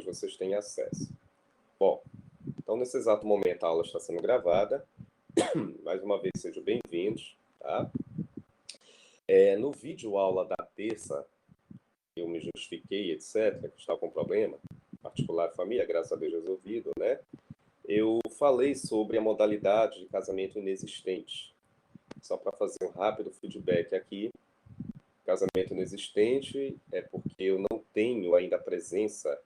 depois vocês têm acesso. Bom, então nesse exato momento a aula está sendo gravada. Mais uma vez, sejam bem-vindos, tá? No vídeo aula da terça, eu me justifiquei, etc., que estava com problema, particular família, graças a Deus resolvido, né? Eu falei sobre a modalidade de casamento inexistente. Só para fazer um rápido feedback aqui, casamento inexistente é porque eu não tenho ainda a presença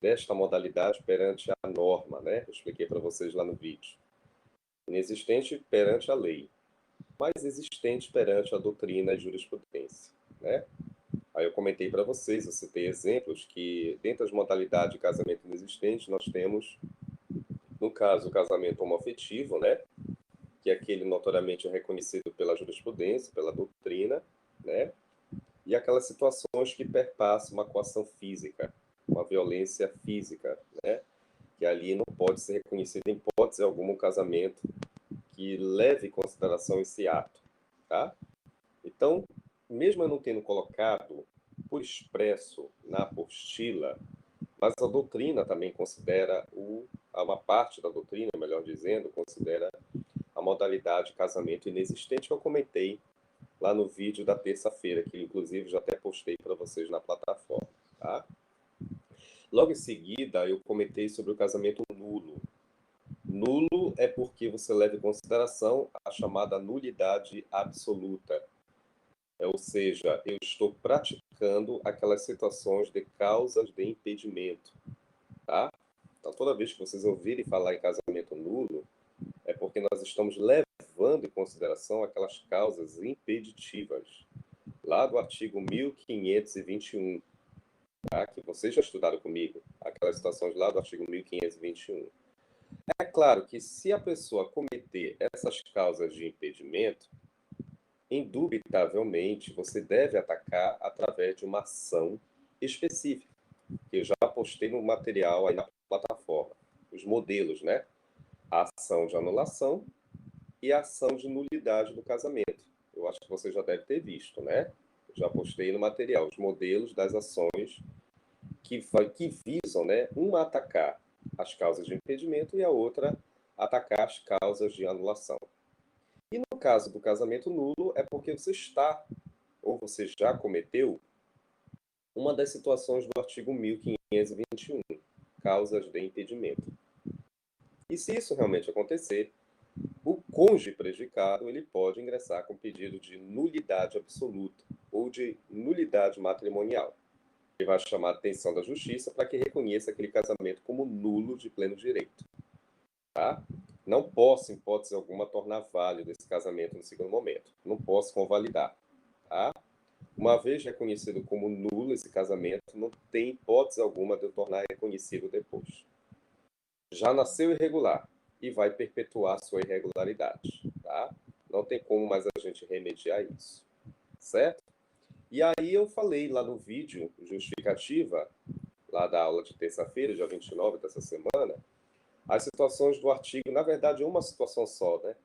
desta modalidade perante a norma, né? Eu expliquei para vocês lá no vídeo. Inexistente perante a lei, mas existente perante a doutrina e jurisprudência, né? Aí eu comentei para vocês, eu citei exemplos que, dentro das modalidades de casamento inexistente, nós temos, no caso, o casamento homoafetivo, né? Que é aquele notoriamente reconhecido pela jurisprudência, pela doutrina, né? E aquelas situações que perpassam uma coação física, uma violência física, né? Que ali não pode ser reconhecido em hipótese alguma um casamento que leve em consideração esse ato, tá? Então, mesmo eu não tendo colocado por expresso na apostila, mas a doutrina também considera uma parte da doutrina, melhor dizendo, considera a modalidade de casamento inexistente que eu comentei lá no vídeo da terça-feira, que inclusive já até postei para vocês na plataforma, tá? Logo em seguida, eu comentei sobre o casamento nulo. Nulo é porque você leva em consideração a chamada nulidade absoluta. Ou seja, eu estou praticando aquelas situações de causas de impedimento, tá? Então, toda vez que vocês ouvirem falar em casamento nulo, é porque nós estamos levando em consideração aquelas causas impeditivas, lá do artigo 1521, tá? Que vocês já estudaram comigo, aquelas situações lá do artigo 1521. É claro que se a pessoa cometer essas causas de impedimento, indubitavelmente você deve atacar através de uma ação específica, que eu já postei no material aí na plataforma, os modelos, né? A ação de anulação e a ação de nulidade do casamento. Eu acho que você já deve ter visto, né? Eu já postei no material os modelos das ações que visam, né, uma atacar as causas de impedimento e a outra atacar as causas de anulação. E no caso do casamento nulo, é porque você está, ou você já cometeu, uma das situações do artigo 1521, causas de impedimento. E se isso realmente acontecer, o cônjuge prejudicado ele pode ingressar com pedido de nulidade absoluta ou de nulidade matrimonial. Ele vai chamar a atenção da justiça para que reconheça aquele casamento como nulo de pleno direito. Tá? Não posso, em hipótese alguma, tornar válido esse casamento no segundo momento. Não posso convalidar. Tá? Uma vez reconhecido como nulo esse casamento, não tem hipótese alguma de eu tornar reconhecido depois. Já nasceu irregular e vai perpetuar sua irregularidade. Tá? Não tem como mais a gente remediar isso. Certo? E aí eu falei lá no vídeo justificativa, lá da aula de terça-feira, dia 29 dessa semana, as situações do artigo, na verdade, uma situação só, né?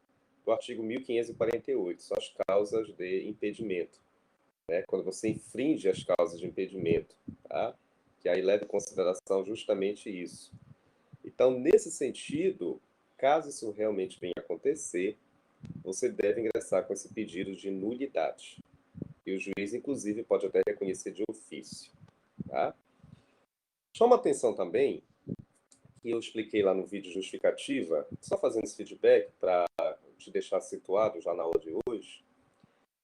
Do artigo 1548, são as causas de impedimento, né? Quando você infringe as causas de impedimento, tá? Que aí leva em consideração justamente isso. Então, nesse sentido, caso isso realmente venha a acontecer, você deve ingressar com esse pedido de nulidade. E o juiz, inclusive, pode até reconhecer de ofício, tá? Chama atenção também que eu expliquei lá no vídeo justificativa, só fazendo esse feedback para te deixar situado já na aula de hoje,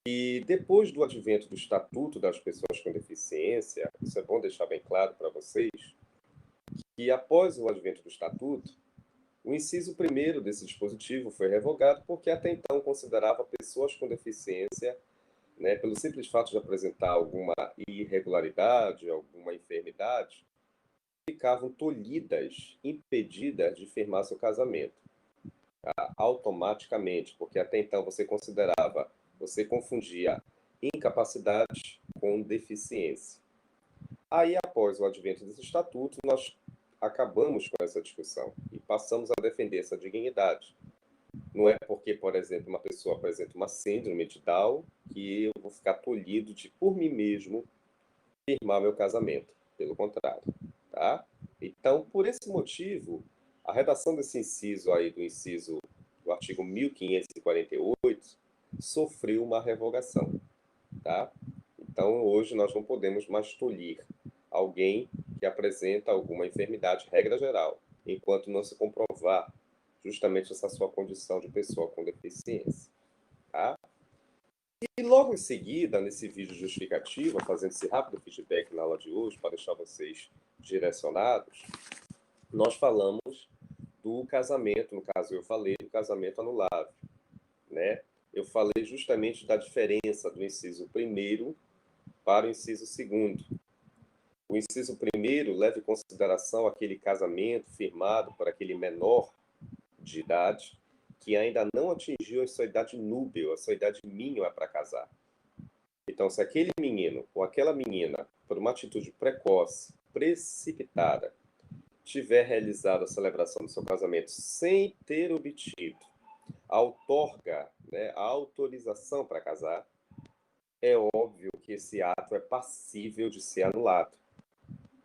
e depois do advento do Estatuto das Pessoas com Deficiência, isso é bom deixar bem claro para vocês, que após o advento do Estatuto, o inciso 1º desse dispositivo foi revogado porque até então considerava pessoas com deficiência, né, pelo simples fato de apresentar alguma irregularidade, alguma enfermidade, ficavam tolhidas, impedidas de firmar seu casamento, tá? Automaticamente, porque até então você confundia incapacidade com deficiência. Aí, após o advento desse estatuto, nós acabamos com essa discussão e passamos a defender essa dignidade. Não é porque, por exemplo, uma pessoa apresenta uma síndrome de Down que eu vou ficar tolhido de, por mim mesmo, firmar meu casamento. Pelo contrário, tá? Então, por esse motivo, a redação desse inciso aí, do artigo 1548, sofreu uma revogação, tá? Então, hoje nós não podemos mais tolir alguém que apresenta alguma enfermidade, regra geral, enquanto não se comprovar justamente essa sua condição de pessoa com deficiência, tá? E logo em seguida, nesse vídeo justificativo, fazendo esse rápido feedback na aula de hoje, para deixar vocês direcionados, nós falamos do casamento, no caso eu falei do casamento anulável, né? Eu falei justamente da diferença do inciso primeiro para o inciso segundo. O inciso primeiro leva em consideração aquele casamento firmado por aquele menor de idade que ainda não atingiu a sua idade núbil, a sua idade mínima para casar. Então, se aquele menino ou aquela menina, por uma atitude precoce, precipitada, tiver realizado a celebração do seu casamento sem ter obtido a outorga, né, a autorização para casar, é óbvio que esse ato é passível de ser anulado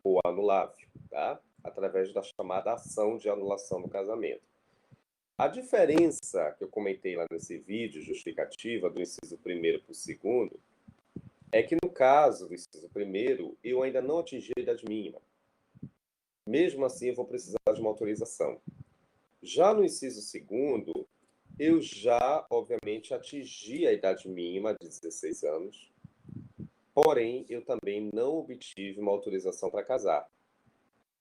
ou anulável, tá? Através da chamada ação de anulação do casamento. A diferença que eu comentei lá nesse vídeo justificativa do inciso primeiro para o segundo é que no caso do inciso primeiro eu ainda não atingi a idade mínima. Mesmo assim, eu vou precisar de uma autorização. Já no inciso segundo, eu já, obviamente, atingi a idade mínima de 16 anos, porém, eu também não obtive uma autorização para casar.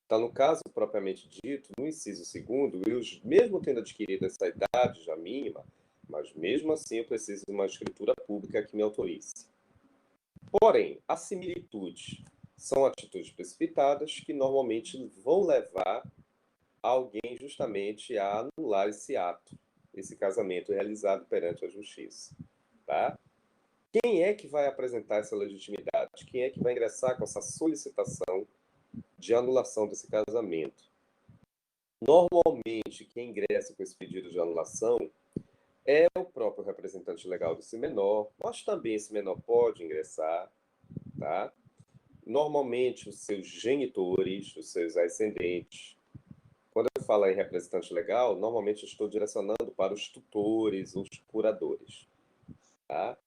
Então, no caso propriamente dito, no inciso segundo, eu, mesmo tendo adquirido essa idade já mínima, mas mesmo assim eu preciso de uma escritura pública que me autorize. Porém, a similitude são atitudes precipitadas que normalmente vão levar alguém justamente a anular esse ato, esse casamento realizado perante a justiça, tá? Quem é que vai apresentar essa legitimidade? Quem é que vai ingressar com essa solicitação de anulação desse casamento? Normalmente, quem ingressa com esse pedido de anulação é o próprio representante legal desse menor, mas também esse menor pode ingressar, tá? Normalmente, os seus genitores, os seus ascendentes. Quando eu falo em representante legal, normalmente eu estou direcionando para os tutores, os curadores, tá?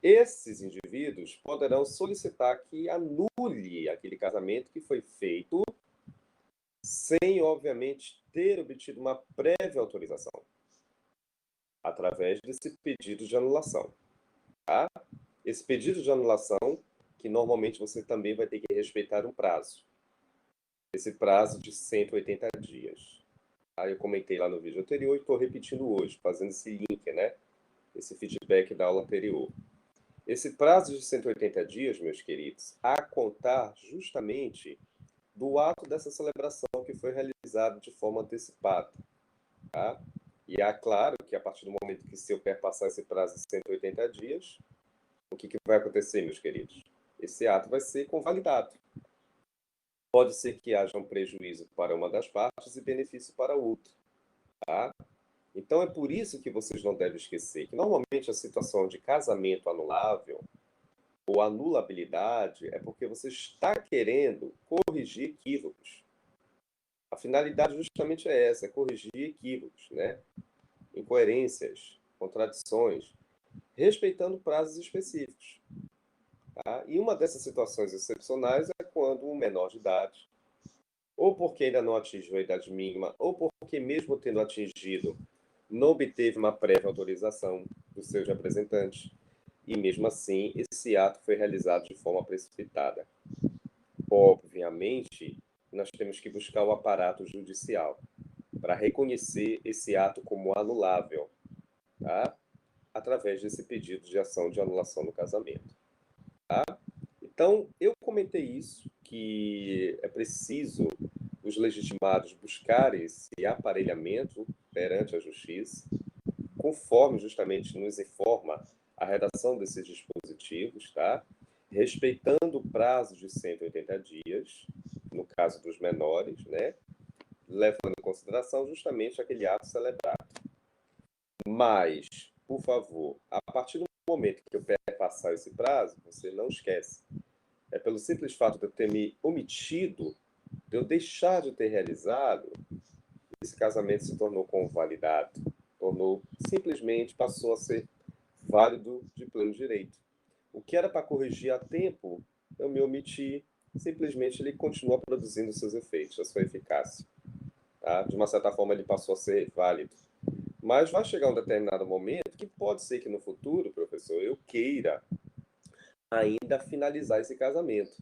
Esses indivíduos poderão solicitar que anule aquele casamento que foi feito sem, obviamente, ter obtido uma prévia autorização, através desse pedido de anulação, tá? Esse pedido de anulação, que normalmente você também vai ter que respeitar um prazo. Esse prazo de 180 dias. Aí eu comentei lá no vídeo anterior e estou repetindo hoje, fazendo esse link, né? Esse feedback da aula anterior. Esse prazo de 180 dias, meus queridos, a contar justamente do ato dessa celebração que foi realizado de forma antecipada, tá? E é claro que a partir do momento que se eu perpassar esse prazo de 180 dias, o que vai acontecer, meus queridos? Esse ato vai ser convalidado. Pode ser que haja um prejuízo para uma das partes e benefício para a outra, tá? Então é por isso que vocês não devem esquecer que normalmente a situação de casamento anulável ou anulabilidade é porque você está querendo corrigir equívocos. A finalidade justamente é essa, é corrigir equívocos, né? Incoerências, contradições, respeitando prazos específicos. Tá? E uma dessas situações excepcionais é quando um menor de idade, ou porque ainda não atingiu a idade mínima, ou porque mesmo tendo atingido, não obteve uma prévia autorização dos seus representantes, e mesmo assim esse ato foi realizado de forma precipitada. Obviamente, nós temos que buscar o aparato judicial para reconhecer esse ato como anulável, tá? Através desse pedido de ação de anulação do casamento. Tá? Então, eu comentei isso, que é preciso os legitimados buscarem esse aparelhamento perante a justiça, conforme justamente nos informa a redação desses dispositivos, tá? Respeitando o prazo de 180 dias, no caso dos menores, né? Levando em consideração justamente aquele ato celebrado. Mas, por favor, a partir do momento que eu passar esse prazo, você não esquece. É pelo simples fato de eu ter me omitido de eu deixar de ter realizado, esse casamento se tornou convalidado, simplesmente passou a ser válido de pleno direito. O que era para corrigir a tempo, eu me omiti, simplesmente ele continua produzindo seus efeitos, a sua eficácia. Tá? De uma certa forma, ele passou a ser válido. Mas vai chegar um determinado momento que pode ser que no futuro, professor, eu queira ainda finalizar esse casamento.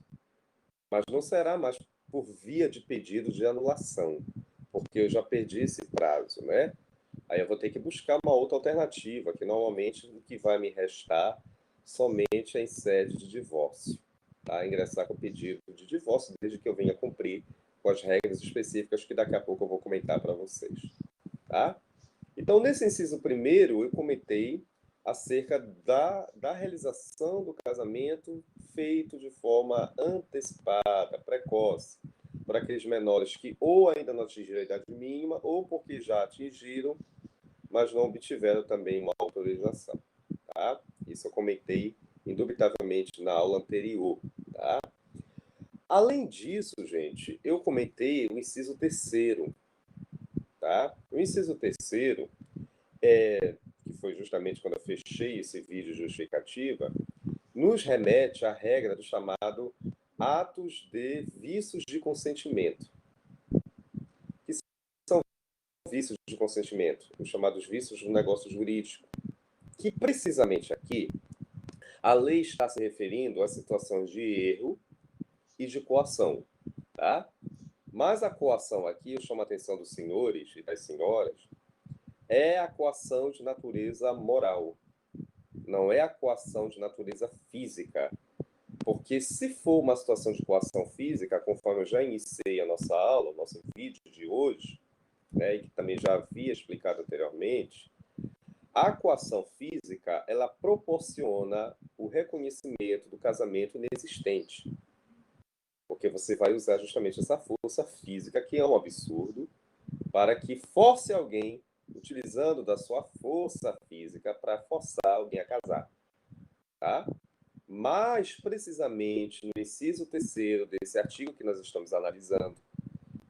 Mas não será mais por via de pedido de anulação, porque eu já perdi esse prazo, né? Aí eu vou ter que buscar uma outra alternativa, que normalmente o que vai me restar somente é em sede de divórcio. Tá? Ingressar com o pedido de divórcio, desde que eu venha cumprir com as regras específicas que daqui a pouco eu vou comentar para vocês. Tá? Então, nesse inciso primeiro, eu comentei acerca da realização do casamento feito de forma antecipada, precoce, para aqueles menores que ou ainda não atingiram a idade mínima, ou porque já atingiram, mas não obtiveram também uma autorização. Tá? Isso eu comentei indubitavelmente na aula anterior. Tá? Além disso, gente, eu comentei o inciso terceiro. Tá? O inciso terceiro, que foi justamente quando eu fechei esse vídeo justificativa, nos remete à regra do chamado atos de vícios de consentimento. Que são vícios de consentimento? Os chamados vícios do negócio jurídico. Que precisamente aqui, a lei está se referindo a situações de erro e de coação. Tá? Mas a coação aqui, eu chamo a atenção dos senhores e das senhoras, é a coação de natureza moral. Não é a coação de natureza física. Porque se for uma situação de coação física, conforme eu já iniciei a nossa aula, o nosso vídeo de hoje, né, e que também já havia explicado anteriormente, a coação física, ela proporciona o reconhecimento do casamento inexistente. Porque você vai usar justamente essa força física, que é um absurdo, para que force alguém, utilizando da sua força física, para forçar alguém a casar. Tá? Mais precisamente, no inciso terceiro desse artigo que nós estamos analisando,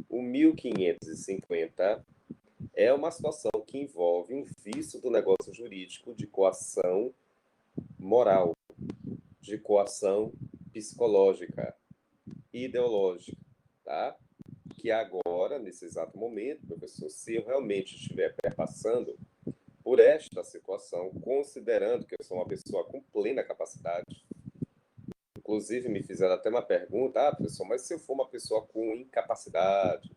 o 1550, é uma situação que envolve um vício do negócio jurídico de coação moral, de coação psicológica, ideológica, tá? Que agora, nesse exato momento, professor, se eu realmente estiver perpassando por esta situação, considerando que eu sou uma pessoa com plena capacidade. Inclusive, me fizeram até uma pergunta, professor, mas se eu for uma pessoa com incapacidade,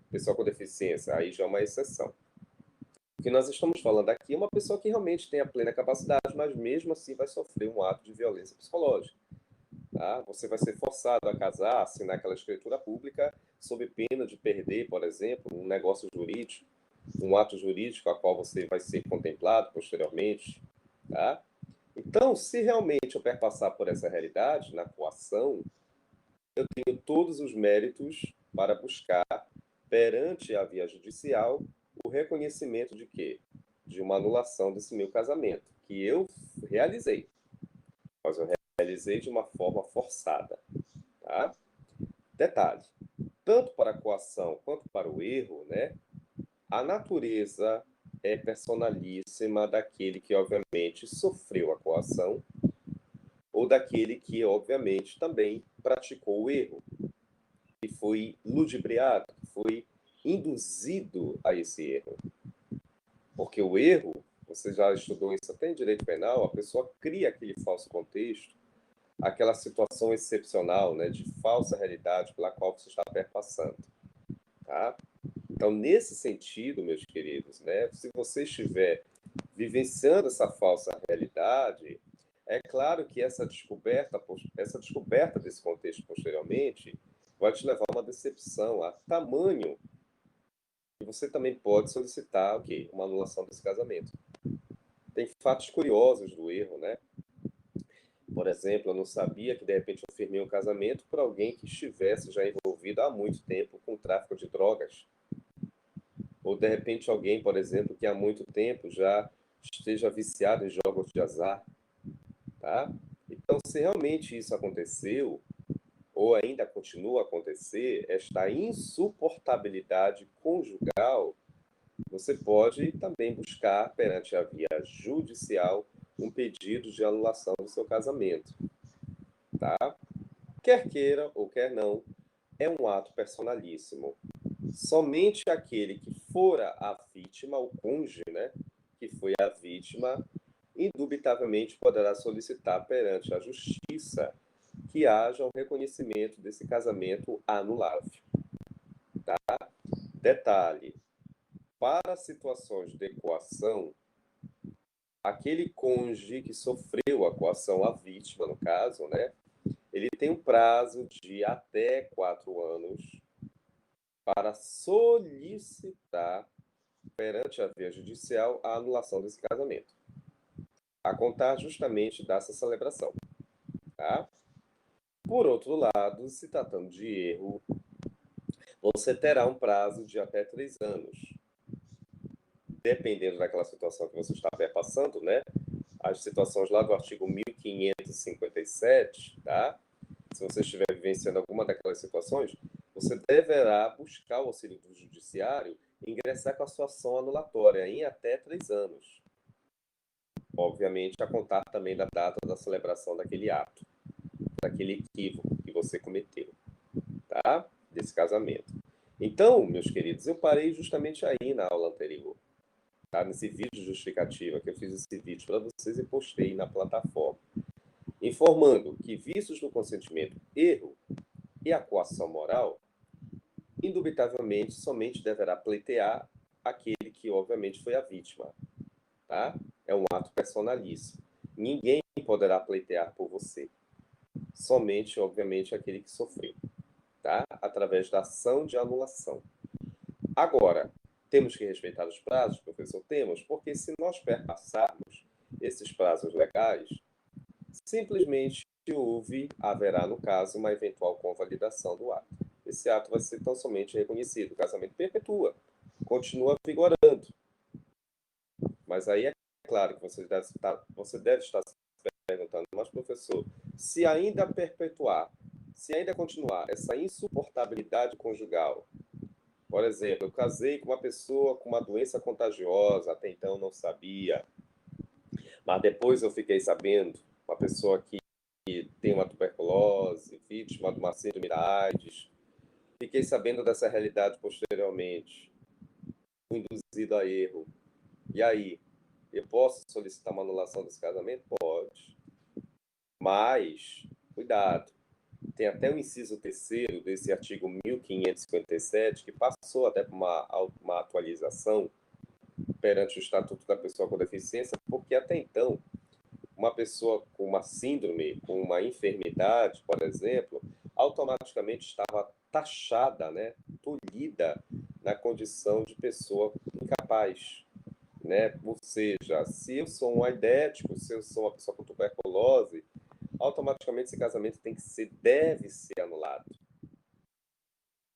pessoa com deficiência, aí já é uma exceção. O que nós estamos falando aqui é uma pessoa que realmente tem a plena capacidade, mas mesmo assim vai sofrer um ato de violência psicológica. Tá? Você vai ser forçado a casar, assinar aquela escritura pública, sob pena de perder, por exemplo, um negócio jurídico, um ato jurídico a qual você vai ser contemplado posteriormente. Tá? Então, se realmente eu perpassar por essa realidade, na coação, eu tenho todos os méritos para buscar, perante a via judicial, o reconhecimento de quê? De uma anulação desse meu casamento, que eu realizei, mas eu realizei de uma forma forçada. Tá? Detalhe, tanto para a coação quanto para o erro, né, a natureza é personalíssima daquele que, obviamente, sofreu a coação ou daquele que, obviamente, também praticou o erro, que foi ludibriado, que foi induzido a esse erro. Porque o erro, você já estudou isso até em direito penal, a pessoa cria aquele falso contexto, aquela situação excepcional, né, de falsa realidade pela qual você está perpassando. Tá? Então, nesse sentido, meus queridos, né, se você estiver vivenciando essa falsa realidade, é claro que essa descoberta desse contexto posteriormente vai te levar a uma decepção, a tamanho que você também pode solicitar o quê? Uma anulação desse casamento. Tem fatos curiosos do erro, né? Por exemplo, eu não sabia que de repente eu firmei um casamento por alguém que estivesse já envolvido há muito tempo com o tráfico de drogas. Ou de repente alguém, por exemplo, que há muito tempo já esteja viciado em jogos de azar. Tá? Então, se realmente isso aconteceu, ou ainda continua a acontecer, esta insuportabilidade conjugal, você pode também buscar, perante a via judicial, um pedido de anulação do seu casamento. Tá? Quer queira ou quer não, é um ato personalíssimo. Somente aquele que fora a vítima, o cônjuge, né, que foi a vítima, indubitavelmente poderá solicitar perante a justiça que haja um reconhecimento desse casamento anulável. Tá? Detalhe: para situações de coação, aquele cônjuge que sofreu a coação, a vítima, no caso, né, ele tem um prazo de até 4 anos para solicitar perante a via judicial a anulação desse casamento, a contar justamente dessa celebração. Tá? Por outro lado, se tratando de erro, você terá um prazo de até 3 anos. Dependendo daquela situação que você está passando, né? As situações lá do artigo 1557, tá? Se você estiver vivenciando alguma daquelas situações, você deverá buscar o auxílio do judiciário e ingressar com a sua ação anulatória em até 3 anos. Obviamente, a contar também da data da celebração daquele ato, daquele equívoco que você cometeu, tá? Desse casamento. Então, meus queridos, eu parei justamente aí na aula anterior, tá? Nesse vídeo justificativa, que eu fiz esse vídeo para vocês e postei na plataforma, informando que vícios do consentimento, erro e a coação moral, indubitavelmente, somente deverá pleitear aquele que, obviamente, foi a vítima, tá? É um ato personalíssimo. Ninguém poderá pleitear por você. Somente, obviamente, aquele que sofreu, tá? Através da ação de anulação. Agora, temos que respeitar os prazos, professor? Temos, porque se nós perpassarmos esses prazos legais, simplesmente haverá, no caso, uma eventual convalidação do ato. Esse ato vai ser tão somente reconhecido. O casamento perpetua, continua vigorando. Mas aí é claro que você deve estar se perguntando, mas professor, se ainda perpetuar, se ainda continuar essa insuportabilidade conjugal, por exemplo, eu casei com uma pessoa com uma doença contagiosa, até então não sabia, mas depois eu fiquei sabendo, uma pessoa que tem uma tuberculose, vítima de uma síndrome da AIDS, fiquei sabendo dessa realidade posteriormente, induzido a erro. E aí, eu posso solicitar uma anulação desse casamento? Pode. Mas, cuidado, tem até o inciso terceiro desse artigo 1557, que passou até por uma atualização perante o Estatuto da Pessoa com Deficiência, porque até então, uma pessoa com uma síndrome, com uma enfermidade, por exemplo, automaticamente estava taxada, né, tolhida na condição de pessoa incapaz. Né? Ou seja, se eu sou um aidético, se eu sou uma pessoa com tuberculose, automaticamente esse casamento deve ser anulado.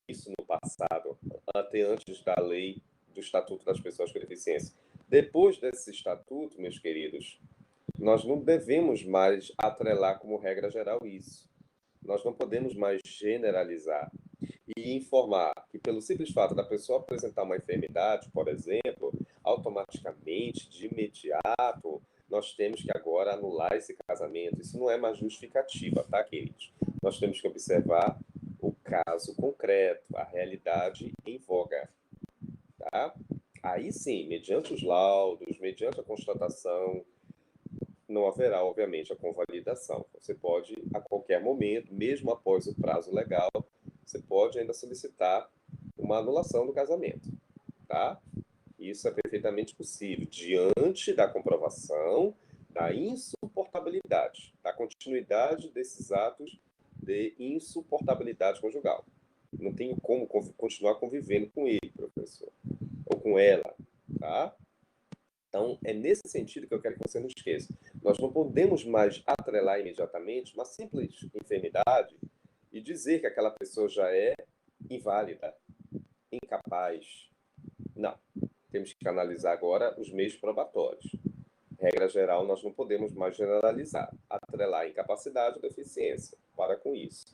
Isso no passado, até antes da lei do Estatuto das Pessoas com Deficiência. Depois desse estatuto, meus queridos, nós não devemos mais atrelar como regra geral isso. Nós não podemos mais generalizar e informar que, pelo simples fato da pessoa apresentar uma enfermidade, por exemplo, automaticamente, de imediato, nós temos que agora anular esse casamento. Isso não é uma justificativa, tá, queridos? Nós temos que observar o caso concreto, a realidade em voga, tá? Aí sim, mediante os laudos, mediante a constatação, não haverá, obviamente, a convalidação. Você pode, a qualquer momento, mesmo após o prazo legal, você pode ainda solicitar uma anulação do casamento, tá? Isso é perfeitamente possível, diante da comprovação da insuportabilidade, da continuidade desses atos de insuportabilidade conjugal. Não tenho como continuar convivendo com ele, professor, ou com ela, tá? Então, é nesse sentido que eu quero que você não esqueça. Nós não podemos mais atrelar imediatamente uma simples enfermidade e dizer que aquela pessoa já é inválida, incapaz. Não. Temos que analisar agora os meios probatórios. Regra geral, nós não podemos mais generalizar, atrelar incapacidade ou deficiência. Para com isso.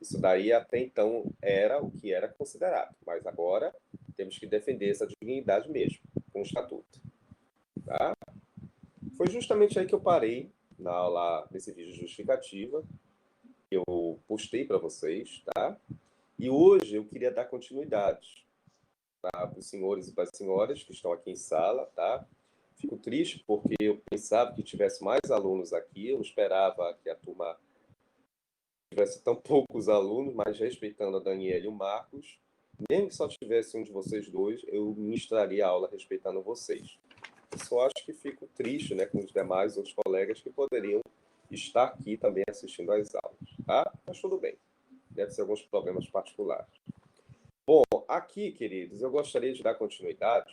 Isso daí até então era o que era considerado, mas agora temos que defender essa dignidade mesmo, com o estatuto. Tá? Foi justamente aí que eu parei na aula, nesse vídeo justificativa, que eu postei para vocês, tá? E hoje eu queria dar continuidade para os senhores e para as senhoras que estão aqui em sala, tá? Fico triste porque eu pensava que tivesse mais alunos aqui, eu não esperava que a turma tivesse tão poucos alunos, mas respeitando a Daniela e o Marcos, mesmo que só tivesse um de vocês dois, eu ministraria a aula respeitando vocês. Eu só acho que fico triste, né, com os demais outros colegas que poderiam estar aqui também assistindo às aulas, tá? Mas tudo bem, deve ser alguns problemas particulares. Bom, aqui, queridos, eu gostaria de dar continuidade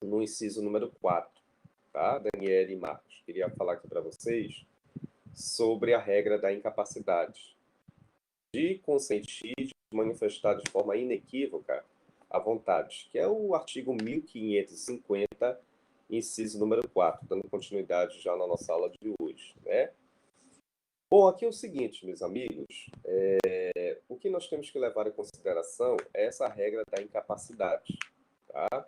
no inciso número 4, tá? Daniela e Marcos, queria falar aqui para vocês sobre a regra da incapacidade de consentir, de manifestar de forma inequívoca a vontade, que é o artigo 1550, inciso número 4, dando continuidade já na nossa aula de hoje, né? Bom, aqui é o seguinte, meus amigos, o que nós temos que levar em consideração é essa regra da incapacidade, tá?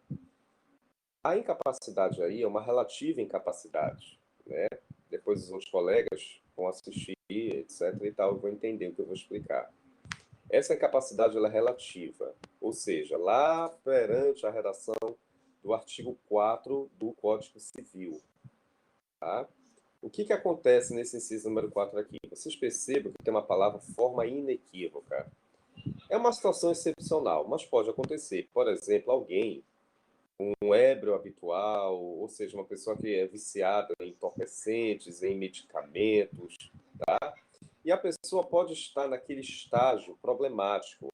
A incapacidade aí é uma relativa incapacidade, né? Depois os outros colegas vão assistir, etc e tal, vão entender o que eu vou explicar. Essa incapacidade ela é relativa, ou seja, lá perante a redação do artigo 4 do Código Civil. Tá? O que acontece nesse inciso número 4 aqui? Vocês percebam que tem uma palavra forma inequívoca. É uma situação excepcional, mas pode acontecer. Por exemplo, alguém, um ébrio habitual, ou seja, uma pessoa que é viciada em entorpecentes, em medicamentos, tá? E a pessoa pode estar naquele estágio problemático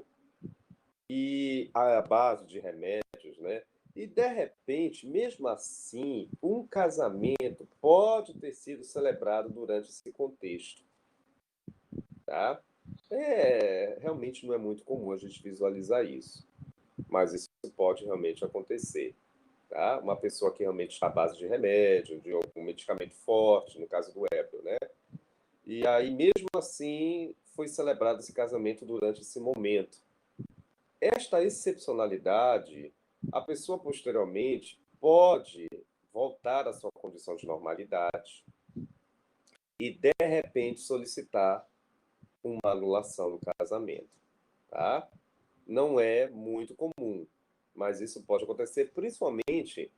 e à base de remédios, né? E de repente, mesmo assim, um casamento pode ter sido celebrado durante esse contexto, tá? Realmente não é muito comum a gente visualizar isso, mas isso pode realmente acontecer, tá? Uma pessoa que realmente está à base de remédio, de algum medicamento forte, no caso do ébrio, né? E aí, mesmo assim, foi celebrado esse casamento durante esse momento. Esta excepcionalidade, a pessoa posteriormente pode voltar à sua condição de normalidade e, de repente, solicitar uma anulação do casamento, tá? Não é muito comum, mas isso pode acontecer principalmente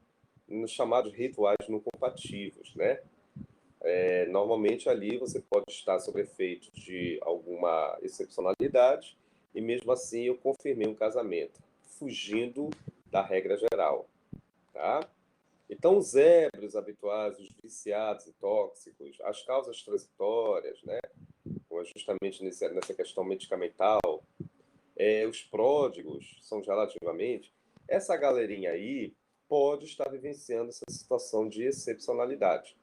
nos chamados rituais não compatíveis, né? Normalmente ali você pode estar sob efeito de alguma excepcionalidade e mesmo assim eu confirmei um casamento, fugindo da regra geral, tá? Então os ébrios habituais, os viciados e tóxicos, as causas transitórias, né? Justamente nessa questão medicamental, os pródigos são relativamente, essa galerinha aí pode estar vivenciando essa situação de excepcionalidade.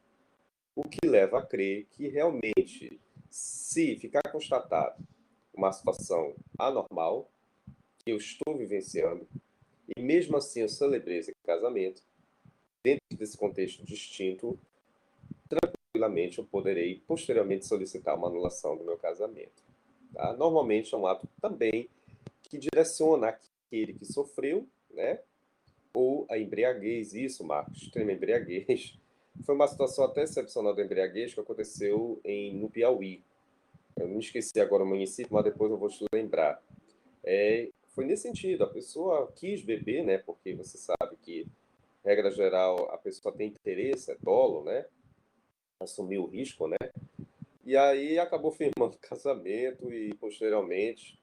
O que leva a crer que realmente, se ficar constatado uma situação anormal, que eu estou vivenciando, e mesmo assim eu celebrei esse casamento, dentro desse contexto distinto, tranquilamente eu poderei posteriormente solicitar uma anulação do meu casamento. Tá? Normalmente é um ato também que direciona aquele que sofreu, né? Ou a embriaguez, isso, Marcos, extrema embriaguez. Foi uma situação até excepcional da embriaguez que aconteceu no Piauí. Eu não esqueci agora o município, mas depois eu vou te lembrar. Foi nesse sentido, a pessoa quis beber, né? Porque você sabe que, regra geral, a pessoa tem interesse, é dolo, né? Assumir o risco, né? E aí acabou firmando casamento e, posteriormente,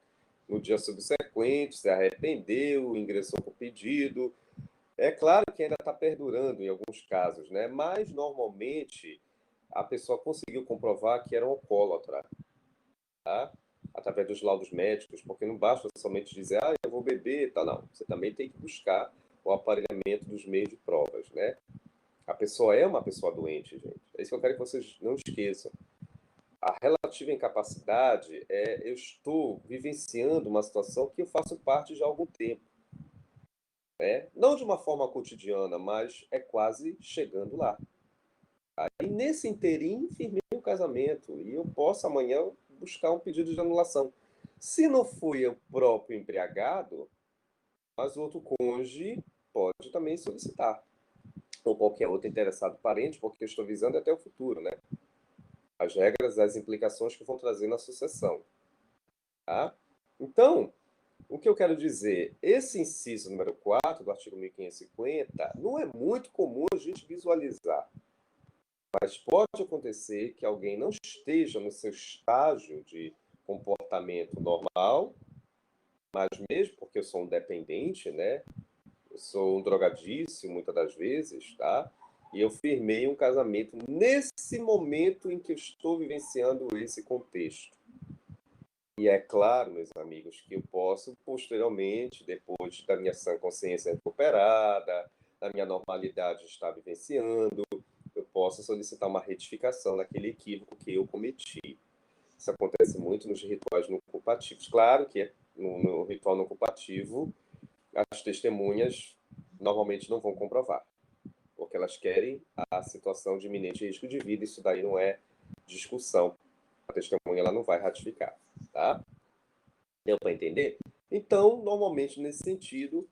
no dia subsequente, se arrependeu, ingressou com o pedido. É claro que ainda está perdurando em alguns casos, né? Mas, normalmente, a pessoa conseguiu comprovar que era um alcoólatra, tá? Através dos laudos médicos, porque não basta somente dizer, eu vou beber, tá? Não, você também tem que buscar o aparelhamento dos meios de provas, né? A pessoa é uma pessoa doente, gente. É isso que eu quero que vocês não esqueçam. A relativa incapacidade eu estou vivenciando uma situação que eu faço parte já há algum tempo, né? Não de uma forma cotidiana, mas é quase chegando lá. E nesse inteirinho, firmei o casamento. E eu posso amanhã buscar um pedido de anulação. Se não foi o próprio embriagado, mas o outro cônjuge pode também solicitar, ou qualquer outro interessado parente, porque eu estou visando até o futuro, né? As regras, as implicações que vão trazer na sucessão, tá? Então, o que eu quero dizer, esse inciso número 4 do artigo 1550 não é muito comum a gente visualizar, mas pode acontecer que alguém não esteja no seu estágio de comportamento normal, mas mesmo porque eu sou um dependente, né? Eu sou um drogadício muitas das vezes, tá? E eu firmei um casamento nesse momento em que eu estou vivenciando esse contexto. E é claro, meus amigos, que eu posso posteriormente, depois da minha sã consciência recuperada, da minha normalidade de estar vivenciando, eu posso solicitar uma retificação daquele equívoco que eu cometi. Isso acontece muito nos rituais não culpativos. Claro que no ritual não culpativo, as testemunhas normalmente não vão comprovar, porque elas querem a situação de iminente risco de vida. Isso daí não é discussão. A testemunha ela não vai ratificar, tá? Deu para entender? Então, normalmente nesse sentido,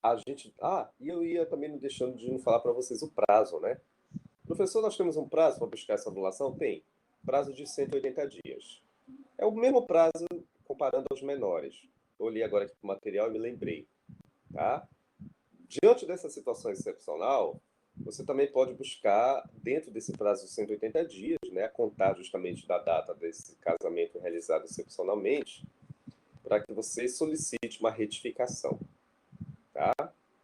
a gente. Ah, e eu ia também não deixando de não falar para vocês o prazo, né? Professor, nós temos um prazo para buscar essa anulação? Tem. Prazo de 180 dias. É o mesmo prazo comparando aos menores. Eu olhei agora aqui para o material e me lembrei. Tá? Diante dessa situação excepcional, você também pode buscar, dentro desse prazo de 180 dias, né, a contar justamente da data desse casamento realizado excepcionalmente, para que você solicite uma retificação, tá?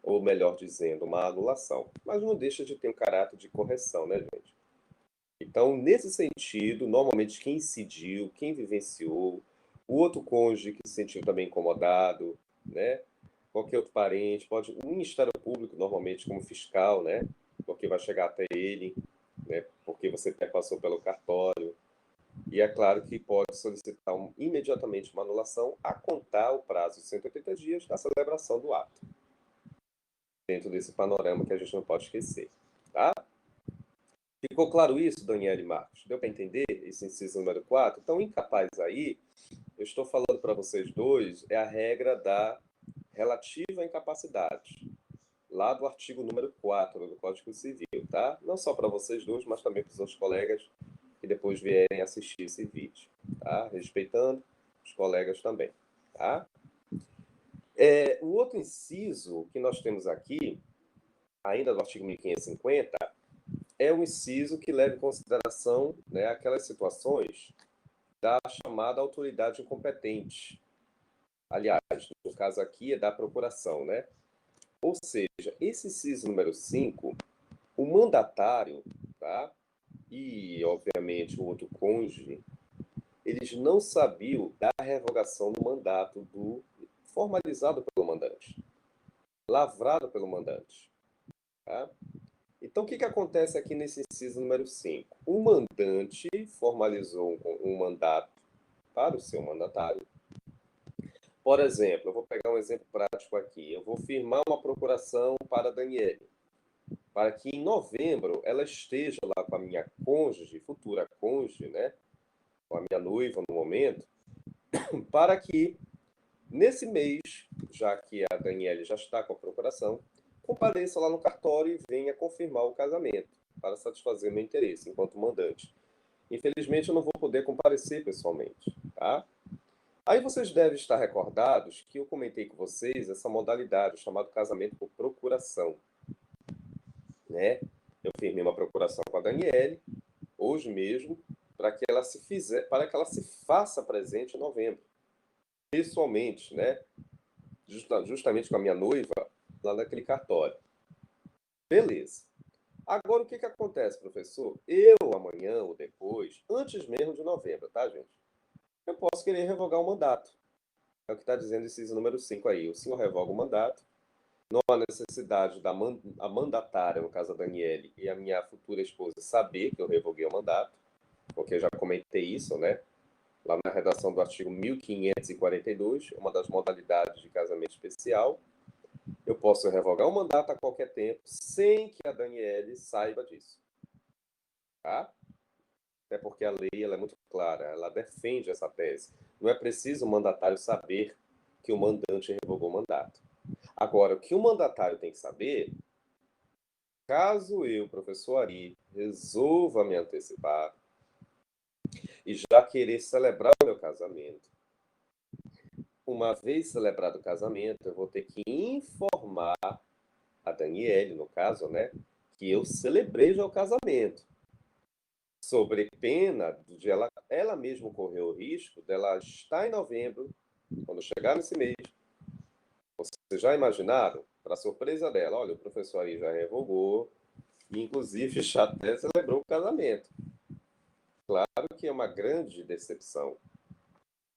Ou melhor dizendo, uma anulação. Mas não deixa de ter um caráter de correção, né, gente? Então, nesse sentido, normalmente quem incidiu, quem vivenciou, o outro cônjuge que se sentiu também incomodado, né? Qualquer outro parente, pode um Ministério Público, normalmente como fiscal, né? Porque vai chegar até ele, né? Porque você passou pelo cartório. E é claro que pode solicitar imediatamente uma anulação a contar o prazo de 180 dias da celebração do ato. Dentro desse panorama que a gente não pode esquecer, tá? Ficou claro isso, Daniela e Marcos? Deu para entender esse inciso número 4? Então, incapaz aí, eu estou falando para vocês dois, é a regra da relativa incapacidade, lá do artigo número 4 do Código Civil, tá? Não só para vocês dois, mas também para os outros colegas que depois vierem assistir esse vídeo, tá? Respeitando os colegas também, tá? O outro inciso que nós temos aqui, ainda do artigo 1550, é um inciso que leva em consideração, né, aquelas situações da chamada autoridade incompetente. Aliás, no caso aqui é da procuração, né? Ou seja, esse inciso número 5, o mandatário, tá? E, obviamente, o outro cônjuge, eles não sabiam da revogação do mandato formalizado pelo mandante, lavrado pelo mandante, tá? Então, o que acontece aqui nesse inciso número 5? O mandante formalizou um mandato para o seu mandatário. Por exemplo, eu vou pegar um exemplo prático aqui. Eu vou firmar uma procuração para a Daniele, para que em novembro ela esteja lá com a minha cônjuge, futura cônjuge, né? Com a minha noiva no momento, para que nesse mês, já que a Daniele já está com a procuração, compareça lá no cartório e venha confirmar o casamento, para satisfazer meu interesse enquanto mandante. Infelizmente, eu não vou poder comparecer pessoalmente, tá? Aí vocês devem estar recordados que eu comentei com vocês essa modalidade, chamado casamento por procuração, né? Eu firmei uma procuração com a Daniele, hoje mesmo, para que ela se faça presente em novembro, pessoalmente, né? Justamente com a minha noiva, lá naquele cartório. Beleza. Agora, o que acontece, professor? Eu, amanhã ou depois, antes mesmo de novembro, tá, gente? Eu posso querer revogar o mandato. É o que está dizendo esse número 5 aí. O senhor revoga o mandato. Não há necessidade a mandatária, no caso a Daniele, e a minha futura esposa saber que eu revoguei o mandato, porque eu já comentei isso, né? Lá na redação do artigo 1542, uma das modalidades de casamento especial. Eu posso revogar o mandato a qualquer tempo, sem que a Daniele saiba disso. Tá? até porque a lei ela é muito clara, ela defende essa tese. Não é preciso o mandatário saber que o mandante revogou o mandato. Agora, o que o mandatário tem que saber, caso eu, professor Ari, resolva me antecipar e já querer celebrar o meu casamento, uma vez celebrado o casamento, eu vou ter que informar a Daniele, no caso, né, que eu celebrei já o casamento, sobre pena de ela mesma correr o risco dela estar em novembro, quando chegar nesse mês. Vocês já imaginaram? Para surpresa dela, olha, o professor aí já revogou, e inclusive já até celebrou o casamento. Claro que é uma grande decepção,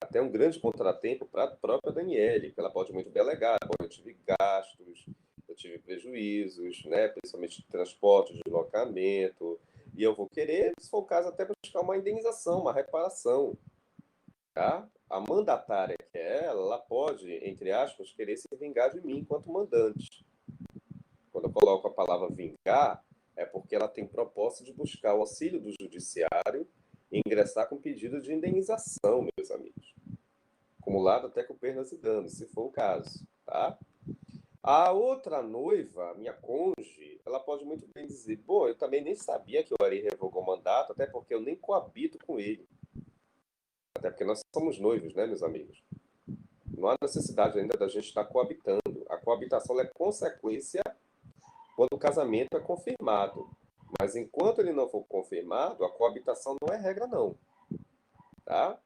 até um grande contratempo para a própria Daniele, que ela pode muito bem alegar. Bom, eu tive gastos, eu tive prejuízos, né, principalmente de transporte, de deslocamento, e eu vou querer, se for o caso, até buscar uma indenização, uma reparação. Tá? A mandatária que é ela pode, entre aspas, querer se vingar de mim enquanto mandante. Quando eu coloco a palavra vingar, é porque ela tem propósito de buscar o auxílio do judiciário e ingressar com pedido de indenização, meus amigos. Acumulado até com perdas e danos, se for o caso. Tá? A outra noiva, minha cônjuge, ela pode muito bem dizer: bom, eu também nem sabia que o Ari revogou o mandato, até porque eu nem coabito com ele. Até porque nós somos noivos, né, meus amigos? Não há necessidade ainda da gente estar coabitando. A coabitação é consequência quando o casamento é confirmado. Mas enquanto ele não for confirmado, a coabitação não é regra, não. Tá?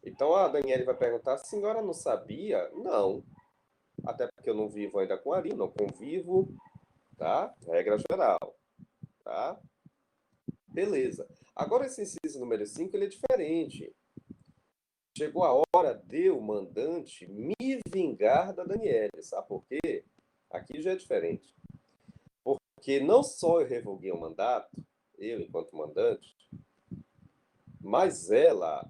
Então a Daniele vai perguntar: a senhora não sabia? Não. Até porque eu não vivo ainda com a Ari, não convivo. Tá? Regra geral. Tá? Beleza. Agora esse inciso número 5 ele é diferente. Chegou a hora de o mandante me vingar da Daniele. Sabe por quê? Aqui já é diferente. Porque não só eu revoguei o mandato, eu enquanto mandante, mas ela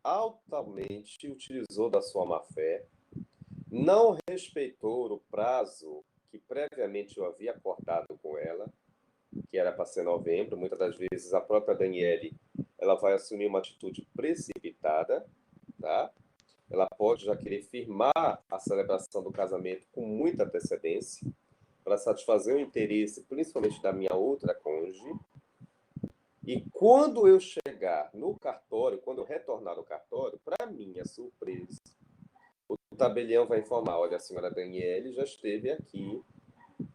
altamente utilizou da sua má-fé, não respeitou o prazo que previamente eu havia acordado com ela, que era para ser novembro. Muitas das vezes a própria Daniele ela vai assumir uma atitude precipitada, tá? Ela pode já querer firmar a celebração do casamento com muita antecedência, para satisfazer o interesse, principalmente da minha outra cônjuge. E quando eu chegar no cartório, quando eu retornar no cartório, para minha surpresa, o tabelião vai informar: olha, a senhora Daniele já esteve aqui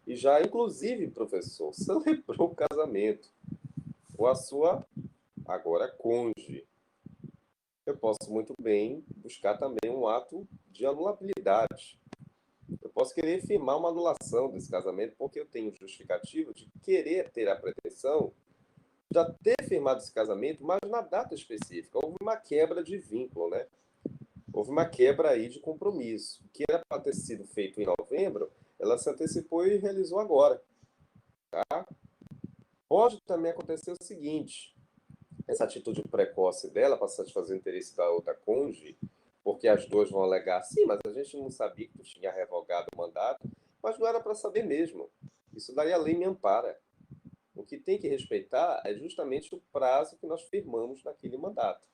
e já, inclusive, professor, celebrou o casamento com a sua agora cônjuge. Eu posso muito bem buscar também um ato de anulabilidade. Eu posso querer firmar uma anulação desse casamento porque eu tenho justificativo de querer ter a pretensão de já ter firmado esse casamento, mas na data específica. Houve uma quebra de vínculo, né? Houve uma quebra aí de compromisso. O que era para ter sido feito em novembro, ela se antecipou e realizou agora. Tá? Pode também acontecer o seguinte: essa atitude precoce dela para satisfazer o interesse da outra cônjuge, porque as duas vão alegar: sim, mas a gente não sabia que tu tinha revogado o mandato, mas não era para saber mesmo. Isso daí a lei me ampara. O que tem que respeitar é justamente o prazo que nós firmamos naquele mandato.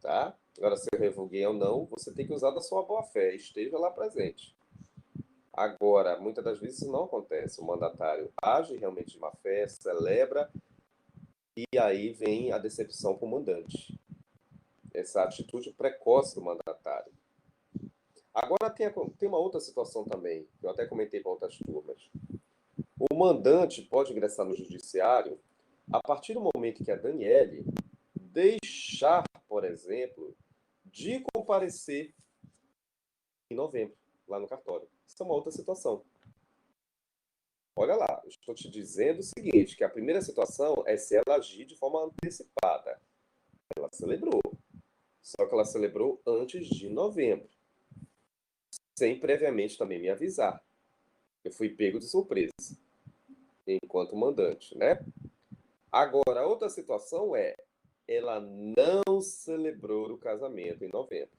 Tá? Agora, se eu revoguei ou não, você tem que usar da sua boa-fé, esteja lá presente. Agora, muitas das vezes isso não acontece. O mandatário age realmente de má-fé, celebra, e aí vem a decepção com o mandante. Essa atitude precoce do mandatário. Agora tem uma outra situação também, que eu até comentei para outras turmas. O mandante pode ingressar no judiciário a partir do momento que a Daniele deixar, por exemplo, de comparecer em novembro, lá no cartório. Isso é uma outra situação. Olha lá, eu estou te dizendo o seguinte, que a primeira situação é se ela agir de forma antecipada. Ela celebrou. Só que ela celebrou antes de novembro, sem previamente também me avisar. Eu fui pego de surpresa, enquanto mandante, né? Agora, a outra situação é, ela não celebrou o casamento em novembro.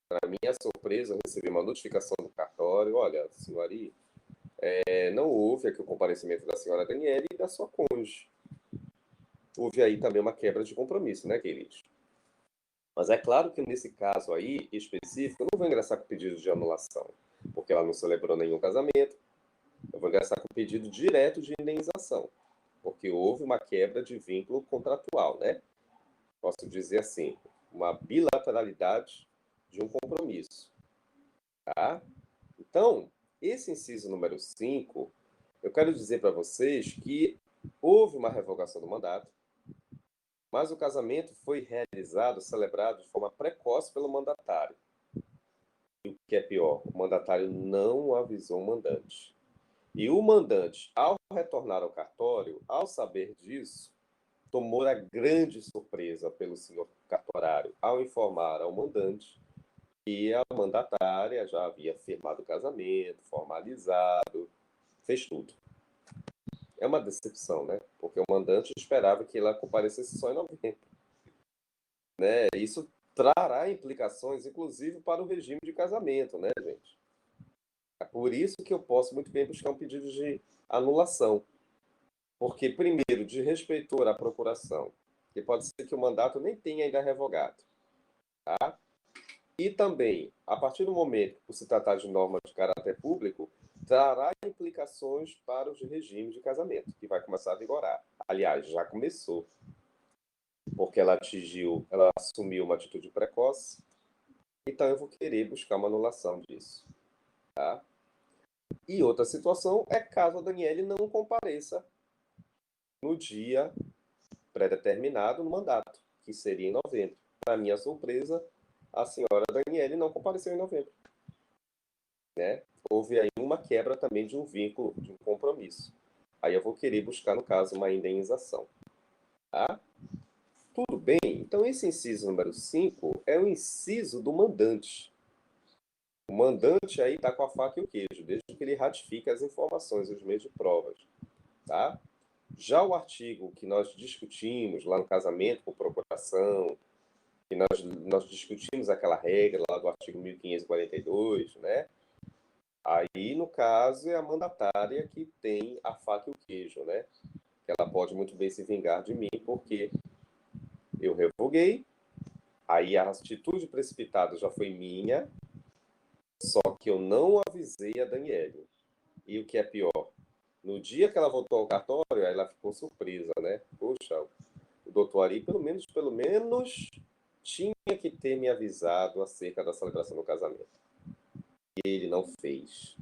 Para minha surpresa, eu recebi uma notificação do cartório: olha, senhoria, não houve aqui o comparecimento da senhora Daniele e da sua cônjuge. houve aí também uma quebra de compromisso, né, queridos? Mas é claro que nesse caso aí específico, eu não vou ingressar com pedido de anulação, porque ela não celebrou nenhum casamento. Eu vou ingressar com pedido direto de indenização, porque houve uma quebra de vínculo contratual, né? Posso dizer assim, uma bilateralidade de um compromisso, tá? Então, esse inciso número 5, eu quero dizer para vocês que houve uma revogação do mandato, mas o casamento foi realizado, celebrado de forma precoce pelo mandatário. E o que é pior, o mandatário não avisou o mandante. E o mandante, ao retornar ao cartório, ao saber disso, tomou a grande surpresa pelo senhor cartorário ao informar ao mandante que a mandatária já havia firmado o casamento, formalizado, fez tudo. É uma decepção, né? Porque o mandante esperava que ela comparecesse só em novembro. Né? Isso trará implicações, inclusive, para o regime de casamento, né, gente? É por isso que eu posso muito bem buscar um pedido de anulação. Porque, primeiro, desrespeitou a procuração, que pode ser que o mandato nem tenha ainda revogado. Tá? E também, a partir do momento que se tratar de norma de caráter público, trará implicações para os regimes de casamento, que vai começar a vigorar. Aliás, já começou, porque ela assumiu uma atitude precoce, então eu vou querer buscar uma anulação disso. Tá? E outra situação é caso a Daniele não compareça no dia pré-determinado no mandato, que seria em novembro. Para minha surpresa, a senhora Daniele não compareceu em novembro. Né? Houve aí uma quebra também de um vínculo, de um compromisso. Aí eu vou querer buscar, no caso, uma indenização. Tá? Tudo bem? Então, esse inciso número 5 é o inciso do mandante. O mandante aí está com a faca e o queijo, desde que ele ratifique as informações, os meios de provas. Tá? Já o artigo que nós discutimos lá no casamento por procuração, que nós discutimos aquela regra lá do artigo 1542, né? Aí, no caso, é a mandatária que tem a faca e o queijo, né? Ela pode muito bem se vingar de mim, porque eu revoguei, aí a atitude precipitada já foi minha, só que eu não avisei a Daniele. E o que é pior, no dia que ela voltou ao cartório, ela ficou surpresa, né? Poxa, o doutor Ari, pelo menos, tinha que ter me avisado acerca da celebração do casamento. E ele não fez.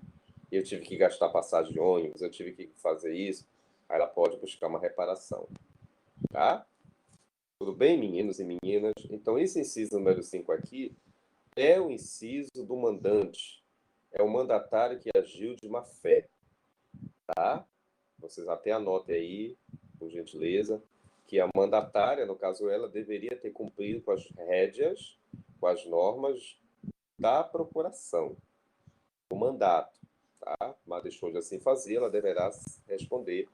Eu tive que gastar passagem de ônibus, eu tive que fazer isso. Aí ela pode buscar uma reparação. Tá? Tudo bem, meninos e meninas? Então, esse inciso número 5 aqui é o inciso do mandante. É o mandatário que agiu de má fé. Tá? Vocês até anotem aí, por gentileza, que a mandatária, no caso ela, deveria ter cumprido com as rédeas, com as normas da procuração, o mandato, tá? Mas deixou de assim fazer, ela deverá responder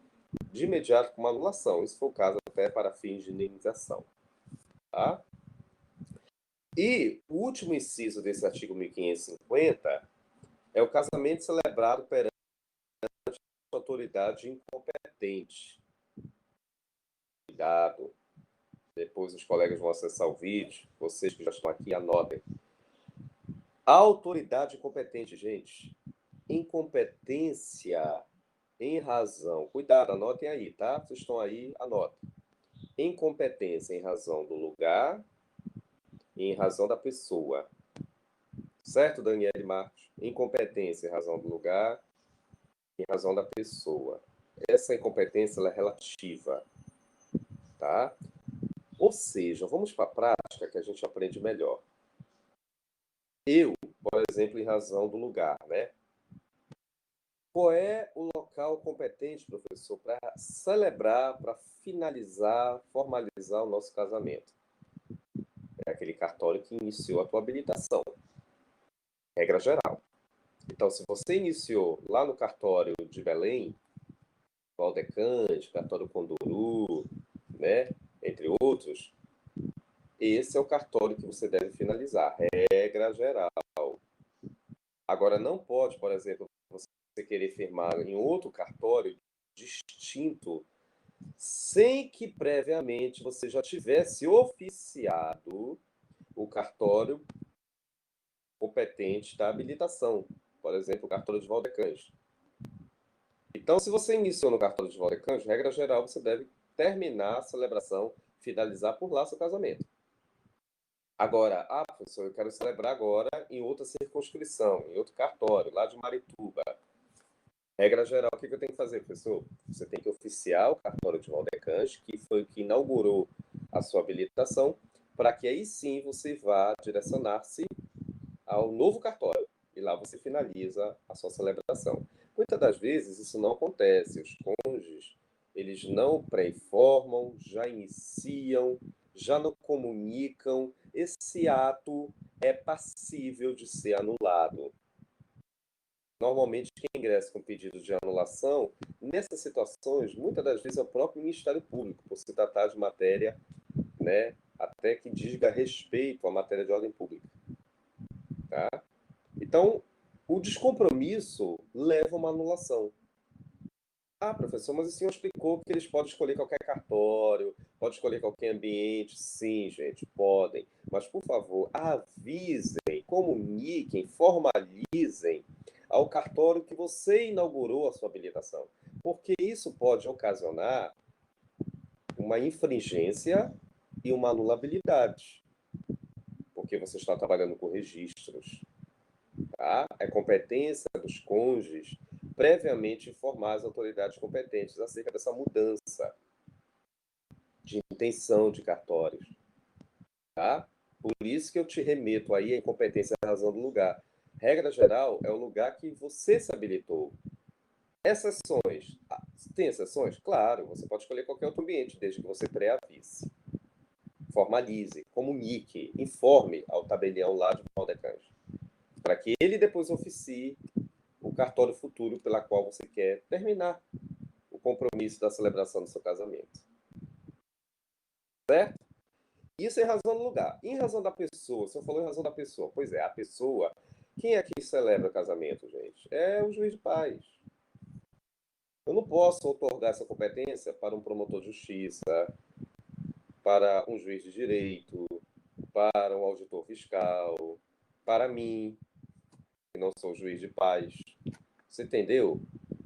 de imediato com uma anulação, se for o caso até para fins de indenização, tá? E o último inciso desse artigo 1550 é o casamento celebrado perante autoridade incompetente. Cuidado, depois os colegas vão acessar o vídeo, vocês que já estão aqui, anotem. A autoridade incompetente, gente. Incompetência em razão. Cuidado, anotem aí, tá? Vocês estão aí, anotem. Incompetência em razão do lugar e em razão da pessoa. Certo, Daniele Marcos? Incompetência em razão do lugar e em razão da pessoa. Essa incompetência ela é relativa, tá? Ou seja, vamos para a prática que a gente aprende melhor. Eu, por exemplo, em razão do lugar, né? Qual é o local competente, professor, para celebrar, para finalizar, formalizar o nosso casamento? É aquele cartório que iniciou a tua habilitação. Regra geral. Então, se você iniciou lá no cartório de Belém, Valdecante, cartório Conduru, né, entre outros, esse é o cartório que você deve finalizar. Regra geral. Agora, não pode, por exemplo, você querer firmar em outro cartório distinto sem que previamente você já tivesse oficiado o cartório competente da habilitação, por exemplo, o cartório de Valdecães. Então, se você iniciou no cartório de Valdecães, regra geral, você deve terminar a celebração, finalizar por lá seu casamento. Agora, professor, eu quero celebrar agora em outra circunscrição, em outro cartório, lá de Marituba. Regra geral, o que eu tenho que fazer, professor? Você tem que oficiar o cartório de Valdecães, que foi o que inaugurou a sua habilitação, para que aí sim você vá direcionar-se ao novo cartório. E lá você finaliza a sua celebração. Muitas das vezes isso não acontece. Os cônjuges, eles não pré-informam, já iniciam, já não comunicam. Esse ato é passível de ser anulado. Normalmente, quem ingressa com pedido de anulação, nessas situações, muitas das vezes é o próprio Ministério Público, por se tratar de matéria, né, até que diga respeito à matéria de ordem pública. Tá? Então, o descompromisso leva a uma anulação. Professor, mas o senhor explicou que eles podem escolher qualquer cartório, pode escolher qualquer ambiente. Sim, gente, podem. Mas, por favor, avisem, comuniquem, formalizem ao cartório que você inaugurou a sua habilitação. Porque isso pode ocasionar uma infringência e uma anulabilidade. Porque você está trabalhando com registros. Tá? É competência dos cônjuges previamente informar as autoridades competentes acerca dessa mudança de intenção de cartórios. Tá? Por isso que eu te remeto aí à incompetência e razão do lugar. Regra geral, é o lugar que você se habilitou. Exceções. Tem exceções? Claro, você pode escolher qualquer outro ambiente, desde que você pré-avise. Formalize, comunique, informe ao tabelião lá de Valdecães, para que ele depois oficie o cartório futuro pela qual você quer terminar o compromisso da celebração do seu casamento. Certo? Isso é em razão do lugar. Em razão da pessoa, o senhor falou em razão da pessoa. Pois é, a pessoa. Quem é que celebra casamento, gente? É o juiz de paz. Eu não posso otorgar essa competência para um promotor de justiça, para um juiz de direito, para um auditor fiscal, para mim, que não sou juiz de paz. Você entendeu?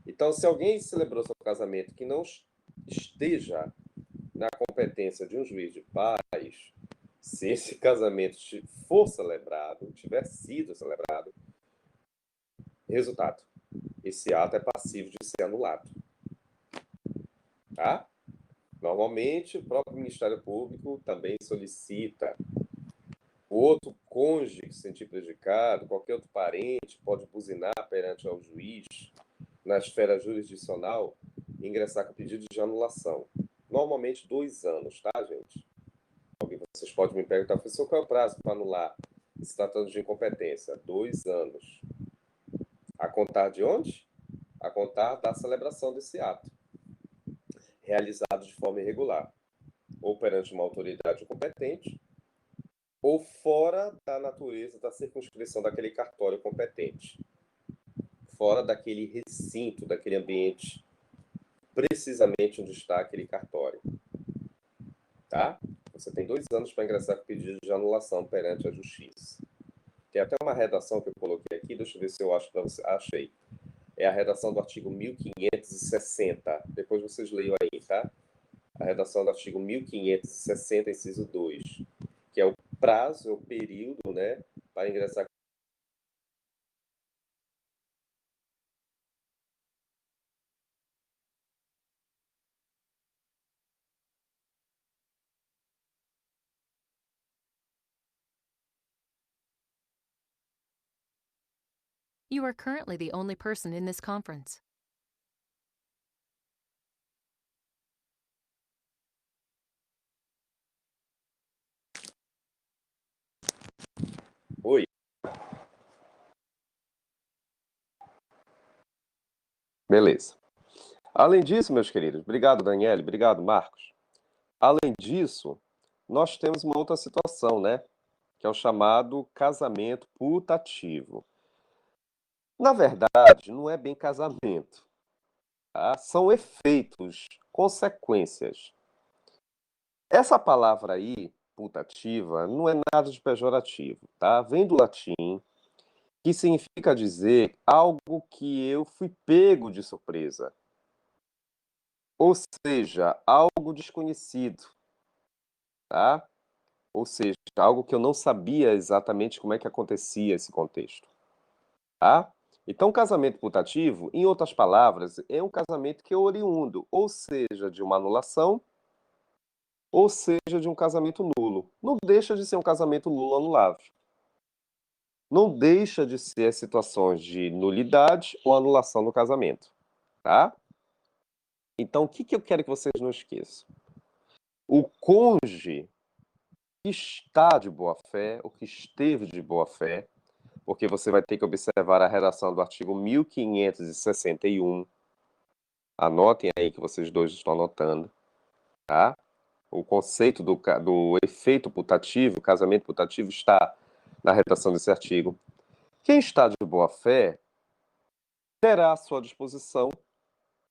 Então, se alguém celebrou seu casamento que não esteja na competência de um juiz de paz, se esse casamento for celebrado, tiver sido celebrado, resultado, esse ato é passivo de ser anulado. Tá? Normalmente, o próprio Ministério Público também solicita. O outro cônjuge que se sentir prejudicado, qualquer outro parente, pode buzinar perante ao juiz, na esfera jurisdicional, ingressar com pedido de anulação. Normalmente 2 anos, tá, gente? Vocês podem me perguntar, professor, qual é o prazo para anular? Se tratando de incompetência, 2 anos. A contar de onde? A contar da celebração desse ato, realizado de forma irregular, ou perante uma autoridade competente, ou fora da natureza da circunscrição daquele cartório competente, fora daquele recinto, daquele ambiente, precisamente onde está aquele cartório. Tá? Você tem 2 anos para ingressar com pedido de anulação perante a justiça. Tem até uma redação que eu coloquei aqui, deixa eu ver se eu acho para você. Achei. É a redação do artigo 1560. Depois vocês leiam aí, tá? A redação do artigo 1560, inciso 2, que é o prazo, é o período, né, para ingressar. You are currently the only person in this conference. Oi. Beleza. Além disso, meus queridos, obrigado, Daniele, obrigado, Marcos. Além disso, nós temos uma outra situação, né? Que é o chamado casamento putativo. Na verdade, não é bem casamento. tá? São efeitos, consequências. Essa palavra aí, putativa, não é nada de pejorativo, tá? Vem do latim, que significa dizer algo que eu fui pego de surpresa. Ou seja, algo desconhecido, tá? Ou seja, algo que eu não sabia exatamente como é que acontecia esse contexto, tá? Então, casamento putativo, em outras palavras, é um casamento que é oriundo, ou seja, de uma anulação, ou seja, de um casamento nulo. Não deixa de ser um casamento nulo anulável. Não deixa de ser situações de nulidade ou anulação no casamento, tá? Então, o que que eu quero que vocês não esqueçam? O cônjuge que está de boa fé, ou que esteve de boa fé, porque você vai ter que observar a redação do artigo 1561. Anotem aí que vocês dois estão anotando, tá? O conceito do efeito putativo, casamento putativo, está na redação desse artigo. Quem está de boa fé terá à sua disposição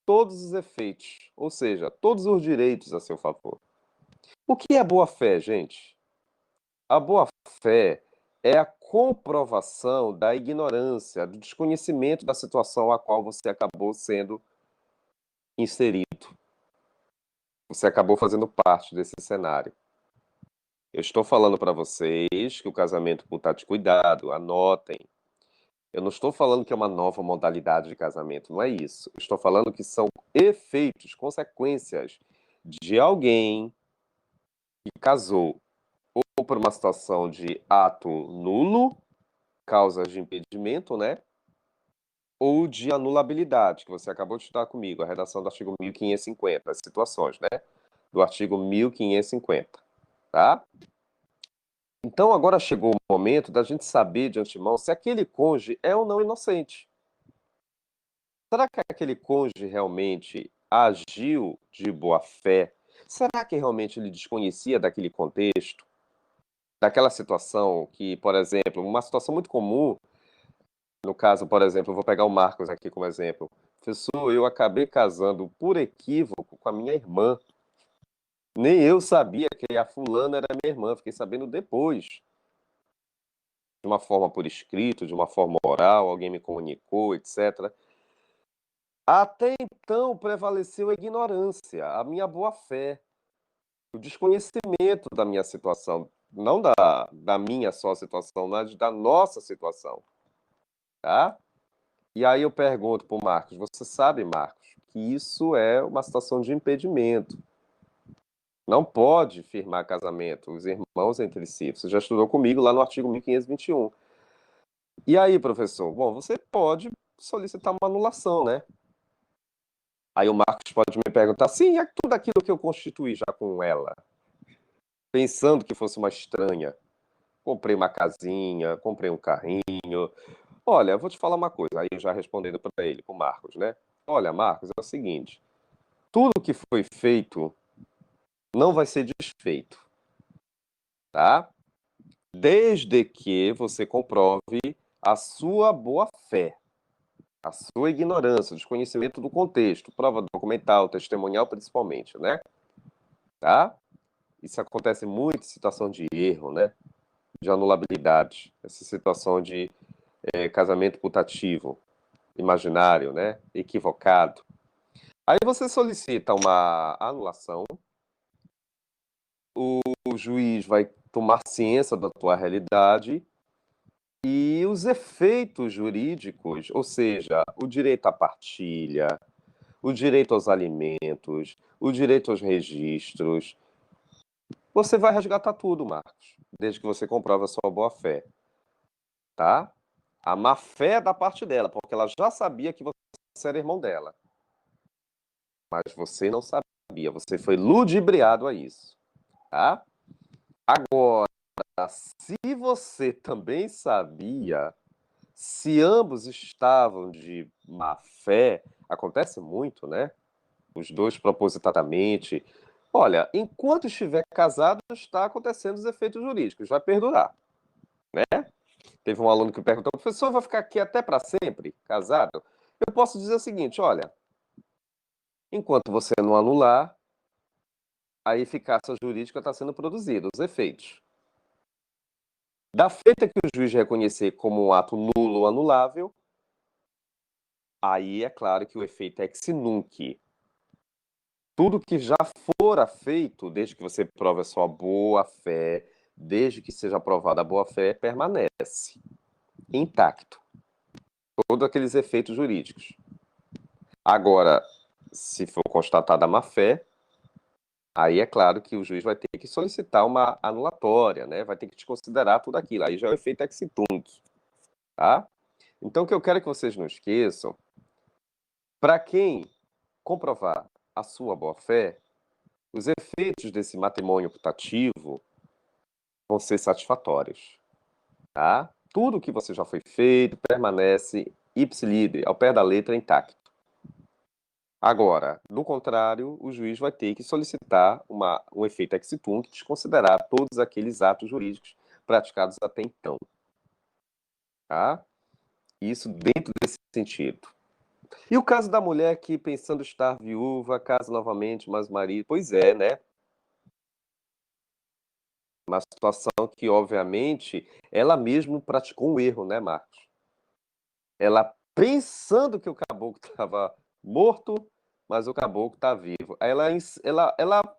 todos os efeitos, ou seja, todos os direitos a seu favor. O que é boa fé, gente? A boa fé é a comprovação da ignorância, do desconhecimento da situação a qual você acabou sendo inserido. Você acabou fazendo parte desse cenário. Eu estou falando para vocês que o casamento putativo, cuidado, anotem. Eu não estou falando que é uma nova modalidade de casamento, não é isso. Eu estou falando que são efeitos, consequências de alguém que casou ou por uma situação de ato nulo, causas de impedimento, né? Ou de anulabilidade, que você acabou de estudar comigo, a redação do artigo 1550, as situações, né? Do artigo 1550, tá? Então agora chegou o momento da gente saber de antemão se aquele cônjuge é ou não inocente. Será que aquele cônjuge realmente agiu de boa fé? Será que realmente ele desconhecia daquele contexto, daquela situação que, por exemplo, uma situação muito comum, no caso, por exemplo, eu vou pegar o Marcos aqui como exemplo. Professor, eu acabei casando por equívoco com a minha irmã. Nem eu sabia que a fulana era minha irmã, fiquei sabendo depois. De uma forma por escrito, de uma forma oral, alguém me comunicou, etc. Até então prevaleceu a ignorância, a minha boa-fé, o desconhecimento da minha situação, não da minha só situação, mas da nossa situação, tá? E aí eu pergunto para o Marcos, você sabe, Marcos, que isso é uma situação de impedimento. Não pode firmar casamento, os irmãos entre si. Você já estudou comigo lá no artigo 1521. E aí, professor? Bom, você pode solicitar uma anulação, né? Aí o Marcos pode me perguntar, sim, é tudo aquilo que eu constituí já com ela, pensando que fosse uma estranha. Comprei uma casinha, comprei um carrinho. Olha, eu vou te falar uma coisa, aí eu já respondendo para ele, para o Marcos, né? Olha, Marcos, é o seguinte, tudo que foi feito não vai ser desfeito, tá? Desde que você comprove a sua boa-fé, a sua ignorância, o desconhecimento do contexto, prova documental, testemunhal principalmente, né? Tá? Isso acontece muito em situação de erro, né? De anulabilidade, essa situação de casamento putativo, imaginário, né? Equivocado. Aí você solicita uma anulação, o juiz vai tomar ciência da tua realidade e os efeitos jurídicos, ou seja, o direito à partilha, o direito aos alimentos, o direito aos registros, você vai resgatar tudo, Marcos, desde que você comprove a sua boa-fé, tá? A má-fé é da parte dela, porque ela já sabia que você era irmão dela, mas você não sabia, você foi ludibriado a isso, tá? Agora, se você também sabia, se ambos estavam de má fé, acontece muito, né? Os dois propositadamente. Olha, enquanto estiver casado, está acontecendo os efeitos jurídicos, vai perdurar, né? Teve um aluno que perguntou, professor, vai ficar aqui até para sempre, casado? Eu posso dizer o seguinte, olha, Enquanto você não anular, a eficácia jurídica está sendo produzida, os efeitos. Da feita que o juiz reconhecer como um ato nulo ou anulável, aí é claro que o efeito é ex nunc. Tudo que já fora feito, desde que você prove a sua boa-fé, desde que seja aprovada a boa-fé, permanece intacto. Todos aqueles efeitos jurídicos. Agora, se for constatada a má-fé, aí é claro que o juiz vai ter que solicitar uma anulatória, né? Vai ter que desconsiderar tudo aquilo. Aí já é o efeito ex tunc, tá? Então, o que eu quero que vocês não esqueçam, para quem comprovar a sua boa-fé, os efeitos desse matrimônio putativo vão ser satisfatórios, tá? Tudo que você já foi feito permanece ipsilídere, ao pé da letra, intacto. Agora, no contrário, o juiz vai ter que solicitar um efeito ex tunc, desconsiderar todos aqueles atos jurídicos praticados até então, tá? Isso dentro desse sentido. E o caso da mulher que, pensando estar viúva, casa novamente, mas marido... Pois é, né? Uma situação que, obviamente, ela mesma praticou um erro, né, Marcos? Ela pensando que o caboclo estava morto, mas o caboclo está vivo. Ela,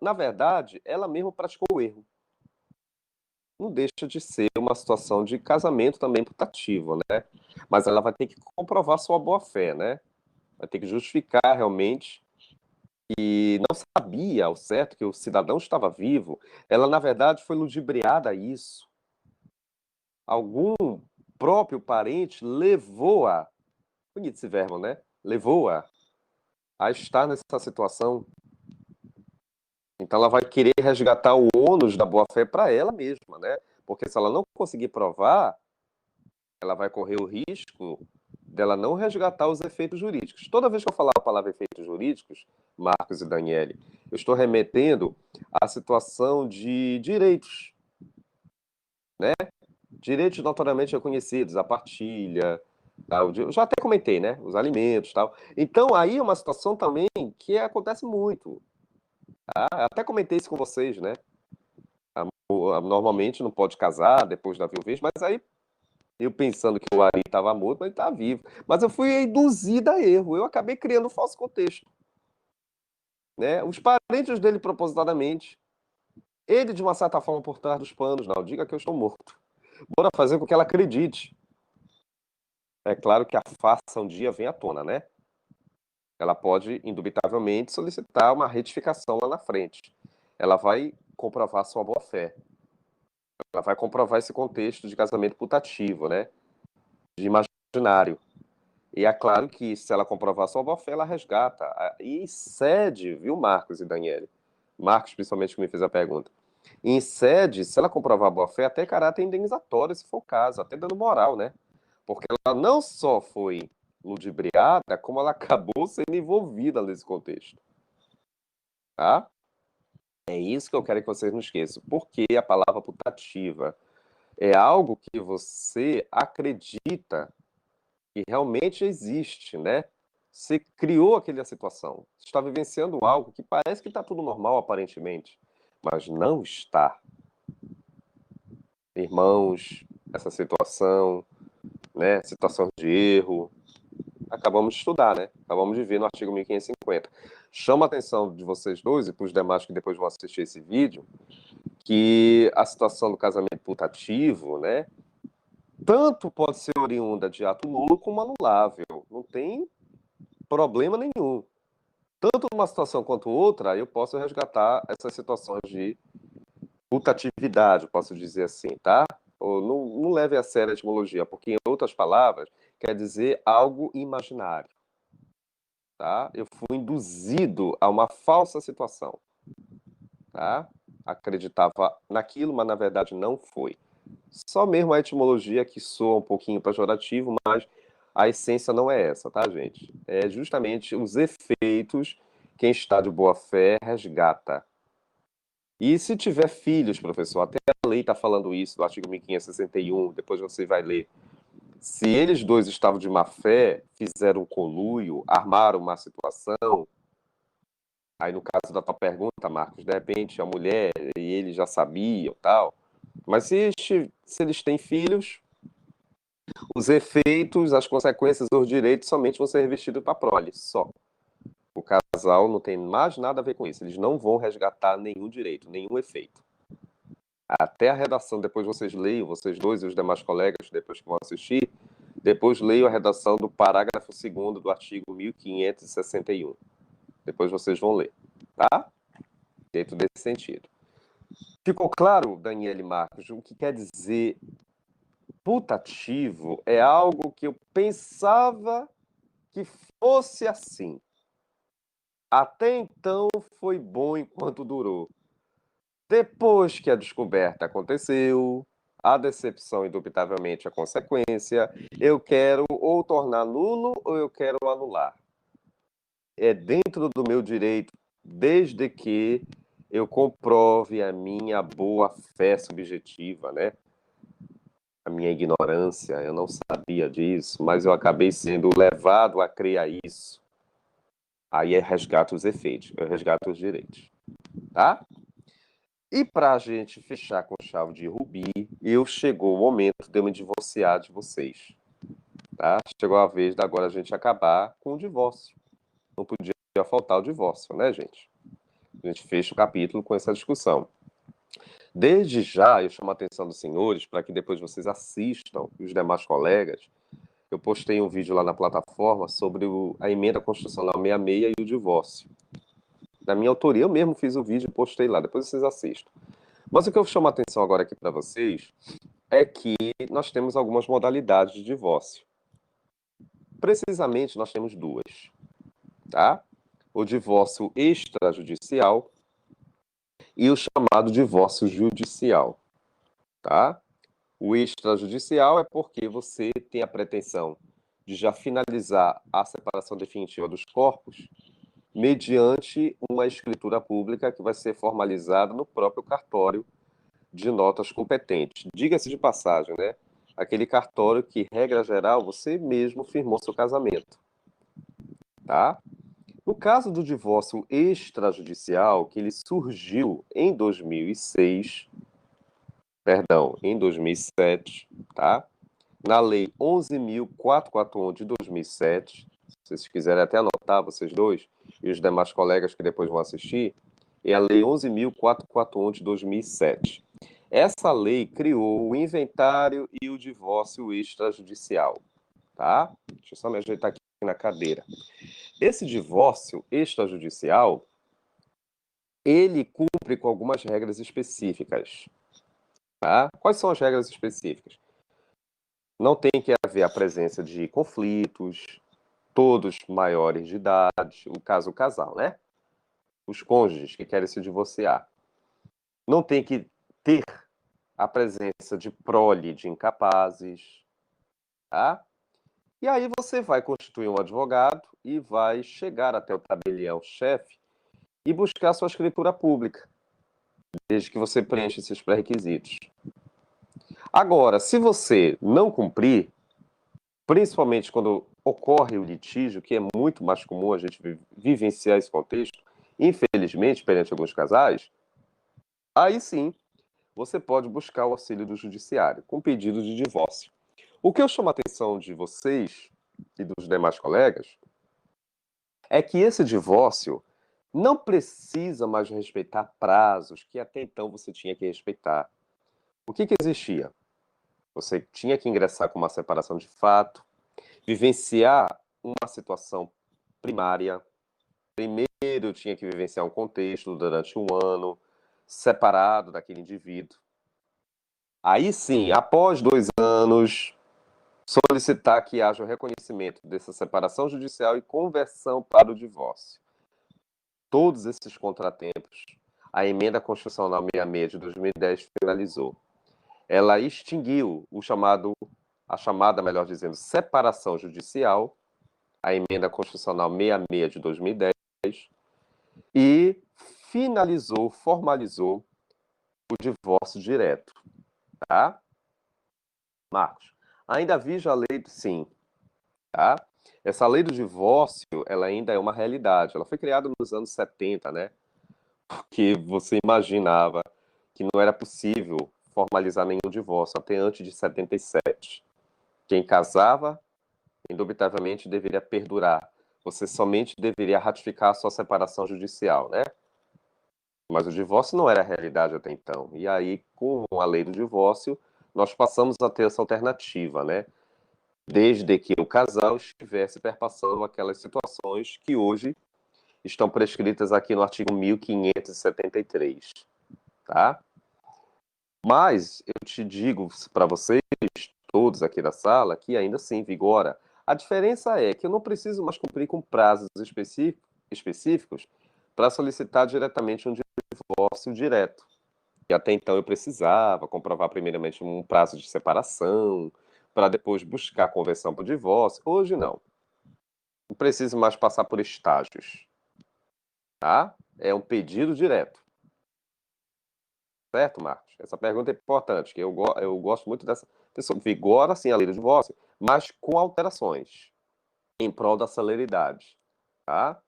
na verdade, ela mesma praticou o erro. Não deixa de ser uma situação de casamento também putativo, né? Mas ela vai ter que comprovar sua boa-fé, né? Vai ter que justificar realmente que não sabia ao certo que o cidadão estava vivo. Ela, na verdade, foi ludibriada a isso. Algum próprio parente levou-a, bonito esse verbo, né? Levou-a a estar nessa situação. Então ela vai querer resgatar o ônus da boa-fé para ela mesma, né? Porque se ela não conseguir provar, ela vai correr o risco dela não resgatar os efeitos jurídicos. Toda vez que eu falar a palavra efeitos jurídicos, Marcos e Daniele, eu estou remetendo à situação de direitos, né? Direitos notoriamente reconhecidos, a partilha, tal. Eu já até comentei, né? Os alimentos, tal. Então aí é uma situação também que acontece muito. Tá? Até comentei isso com vocês, né? Normalmente não pode casar depois da viuvez, mas aí eu pensando que o Ari estava morto, mas ele está vivo. Mas eu fui induzida a erro. Eu acabei criando um falso contexto. Né? Os parentes dele propositadamente. Ele, de uma certa forma, por trás dos panos. Não, diga que eu estou morto. Bora fazer com que ela acredite. É claro que a farsa um dia vem à tona, né? Ela pode, indubitavelmente, solicitar uma retificação lá na frente. Ela vai comprovar sua boa-fé. Ela vai comprovar esse contexto de casamento putativo, né? De imaginário. E é claro que se ela comprovar sua boa-fé, ela resgata. E cede, viu, Marcos e Daniele? Marcos, principalmente, que me fez a pergunta. E cede, se ela comprovar a boa-fé, até caráter indenizatório, se for o caso, até dando moral, né? Porque ela não só foi ludibriada, como ela acabou sendo envolvida nesse contexto. Tá? É isso que eu quero que vocês não esqueçam. Porque a palavra putativa é algo que você acredita que realmente existe, né? Você criou aquela situação. Você está vivenciando algo que parece que está tudo normal, aparentemente, mas não está. Irmãos, essa situação, né? Situação de erro, acabamos de estudar, né? Acabamos de ver no artigo 1550. Chama a atenção de vocês dois e para os demais que depois vão assistir esse vídeo, que a situação do casamento putativo, né? Tanto pode ser oriunda de ato nulo como anulável. Não tem problema nenhum. Tanto numa situação quanto outra, eu posso resgatar essas situações de putatividade, posso dizer assim, tá? Ou não leve a sério a etimologia, porque, em outras palavras, quer dizer algo imaginário, tá? Eu fui induzido a uma falsa situação, tá? Acreditava naquilo, mas na verdade não foi. Só mesmo a etimologia que soa um pouquinho pejorativo, mas a essência não é essa, tá, gente? É justamente os efeitos que em estado de boa-fé resgata. E se tiver filhos, professor, até a lei está falando isso, do artigo 1561, depois você vai ler. Se eles dois estavam de má fé, fizeram um conluio, armaram uma situação, Aí, no caso da tua pergunta, Marcos, de repente a mulher e ele já sabiam, tal. Mas se eles têm filhos, os efeitos, as consequências, os direitos somente vão ser revertidos para a prole, só. O casal não tem mais nada a ver com isso. Eles não vão resgatar nenhum direito, nenhum efeito. Até a redação, depois vocês leiam, vocês dois e os demais colegas, depois que vão assistir, depois leiam a redação do parágrafo 2º do artigo 1561. Depois vocês vão ler, tá? Dentro desse sentido. Ficou claro, Daniele Marcos, o que quer dizer putativo é algo que eu pensava que fosse assim. Até então foi bom enquanto durou. Depois que a descoberta aconteceu, a decepção indubitavelmente a consequência, eu quero ou tornar nulo ou eu quero anular. É dentro do meu direito, desde que eu comprove a minha boa fé subjetiva, né? A minha ignorância, eu não sabia disso, mas eu acabei sendo levado a crer a isso. Aí é resgato os efeitos, eu resgato os direitos, tá? E para a gente fechar com chave de rubi, chegou o momento de eu me divorciar de vocês, tá? Chegou a vez de agora a gente acabar com o divórcio. Não podia faltar o divórcio, né, gente? A gente fecha o capítulo com essa discussão. Desde já, eu chamo a atenção dos senhores para que depois vocês assistam, os demais colegas. Eu postei um vídeo lá na plataforma sobre a emenda constitucional 66 e o divórcio. Da minha autoria, eu mesmo fiz o vídeo e postei lá, depois vocês assistam. Mas o que eu chamo a atenção agora aqui para vocês é que nós temos algumas modalidades de divórcio. Precisamente, nós temos duas, tá? O divórcio extrajudicial e o chamado divórcio judicial, tá? O extrajudicial é porque você tem a pretensão de já finalizar a separação definitiva dos corpos mediante uma escritura pública que vai ser formalizada no próprio cartório de notas competente. Diga-se de passagem, né? Aquele cartório que, regra geral, você mesmo firmou seu casamento, tá? No caso do divórcio extrajudicial, que ele surgiu em 2006, perdão, em 2007, tá? Na Lei 11.441 de 2007, se vocês quiserem até anotar, vocês dois, e os demais colegas que depois vão assistir, é a Lei 11.441 de 2007. Essa lei criou o inventário e o divórcio extrajudicial, tá? Deixa eu só me ajeitar aqui na cadeira. Esse divórcio extrajudicial, ele cumpre com algumas regras específicas, tá? Quais são as regras específicas? Não tem que haver a presença de conflitos, todos maiores de idade, o casal, né? Os cônjuges que querem se divorciar. Não tem que ter a presença de prole de incapazes, tá? E aí você vai constituir um advogado e vai chegar até o tabelião-chefe e buscar sua escritura pública, desde que você preencha esses pré-requisitos. Agora, se você não cumprir, principalmente quando ocorre o litígio, que é muito mais comum a gente vivenciar esse contexto, infelizmente, perante alguns casais, aí sim, você pode buscar o auxílio do judiciário, com pedido de divórcio. O que eu chamo a atenção de vocês e dos demais colegas é que esse divórcio não precisa mais respeitar prazos que até então você tinha que respeitar. O que existia? Você tinha que ingressar com uma separação de fato, vivenciar uma situação primária. Primeiro, eu tinha que vivenciar um contexto durante um ano, separado daquele indivíduo. Aí sim, após 2 anos, solicitar que haja o reconhecimento dessa separação judicial e conversão para o divórcio. Todos esses contratempos, a emenda constitucional 66 de 2010 finalizou. Ela extinguiu a chamada, melhor dizendo, separação judicial, a emenda constitucional 66 de 2010, e finalizou, formalizou o divórcio direto, tá? Marcos, ainda vige a lei, sim, tá? Essa lei do divórcio, ela ainda é uma realidade. Ela foi criada nos anos 70, né? Que você imaginava que não era possível formalizar nenhum divórcio até antes de 77. Quem casava, indubitavelmente, deveria perdurar. Você somente deveria ratificar a sua separação judicial, né? Mas o divórcio não era a realidade até então. E aí, com a lei do divórcio, nós passamos a ter essa alternativa, né? Desde que o casal estivesse perpassando aquelas situações que hoje estão prescritas aqui no artigo 1573, tá? Mas eu te digo para vocês, todos aqui da sala, que ainda assim vigora. A diferença é que eu não preciso mais cumprir com prazos específicos para solicitar diretamente um divórcio direto. E até então eu precisava comprovar primeiramente um prazo de separação, para depois buscar a conversão para o divórcio. Hoje não. Não preciso mais passar por estágios, tá? É um pedido direto. Certo, Marcos? Essa pergunta é importante, que eu gosto muito dessa. Pessoa, vigora sim a lei do divórcio, mas com alterações em prol da celeridade, tá?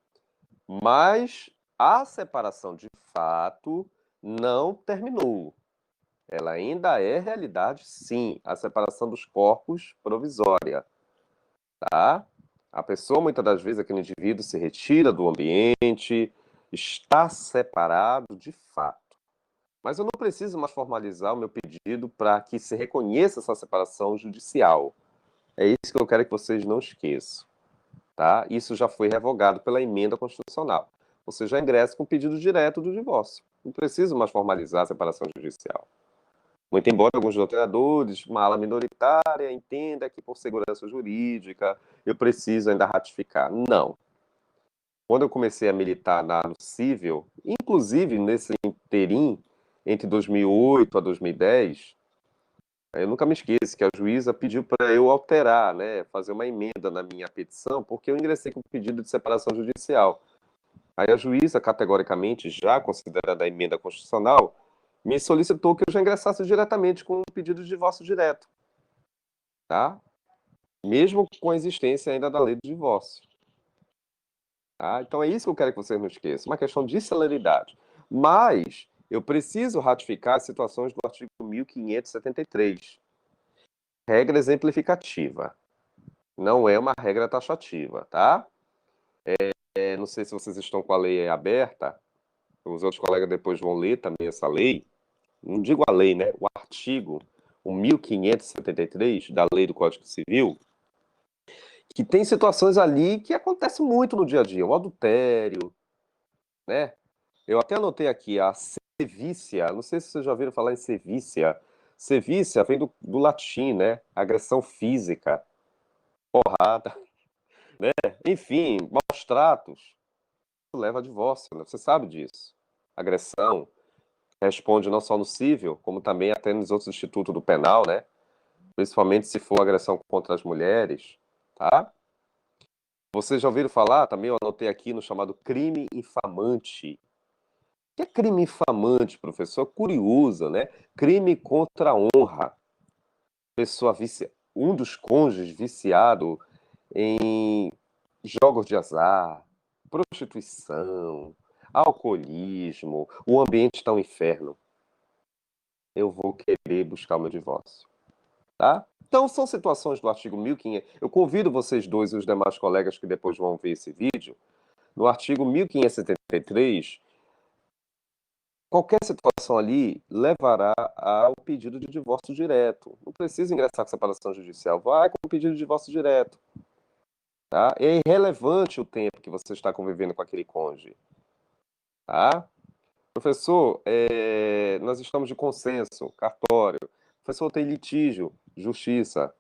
Mas a separação de fato não terminou. Ela ainda é realidade, sim, a separação dos corpos provisória, tá? A pessoa, muitas das vezes, aquele indivíduo se retira do ambiente, está separado de fato. Mas eu não preciso mais formalizar o meu pedido para que se reconheça essa separação judicial. É isso que eu quero que vocês não esqueçam, tá? Isso já foi revogado pela emenda constitucional. Você já ingressa com o pedido direto do divórcio. Não preciso mais formalizar a separação judicial. Muito embora alguns doutrinadores, uma ala minoritária, entenda que por segurança jurídica eu preciso ainda ratificar. Não. Quando eu comecei a militar no civil, inclusive nesse interim, entre 2008 a 2010, eu nunca me esqueço que a juíza pediu para eu alterar, né, fazer uma emenda na minha petição, porque eu ingressei com pedido de separação judicial. Aí a juíza, categoricamente, já considerando a emenda constitucional, me solicitou que eu já ingressasse diretamente com o pedido de divórcio direto, tá? Mesmo com a existência ainda da lei do divórcio. Tá? Então é isso que eu quero que vocês não esqueçam, uma questão de celeridade. Mas eu preciso ratificar as situações do artigo 1573. Regra exemplificativa. Não é uma regra taxativa, tá? Não sei se vocês estão com a lei aberta, os outros colegas depois vão ler também essa lei. Não digo a lei, né? O artigo, o 1573 da Lei do Código Civil, que tem situações ali que acontecem muito no dia a dia. O adultério, né? Eu até anotei aqui a sevícia. Não sei se vocês já ouviram falar em sevícia. Sevícia vem do latim, né? Agressão física, porrada, né? Enfim, maus tratos. Leva a divórcio, né? Você sabe disso. Agressão responde não só no civil, como também até nos outros institutos do penal, né? Principalmente se for agressão contra as mulheres, tá? Vocês já ouviram falar, também eu anotei aqui no chamado crime infamante. O que é crime infamante, professor? Curioso, né? Crime contra a honra. Pessoa um dos cônjuges viciado em jogos de azar, prostituição, alcoolismo, o ambiente está um inferno. Eu vou querer buscar o meu divórcio, tá? Então, são situações do artigo 1500. Eu convido vocês dois e os demais colegas que depois vão ver esse vídeo. No artigo 1573, qualquer situação ali levará ao pedido de divórcio direto. Não precisa ingressar com separação judicial, vai com o pedido de divórcio direto. Tá? É irrelevante o tempo que você está convivendo com aquele cônjuge. Tá? Professor, nós estamos de consenso, cartório. Professor, tem litígio, justiça.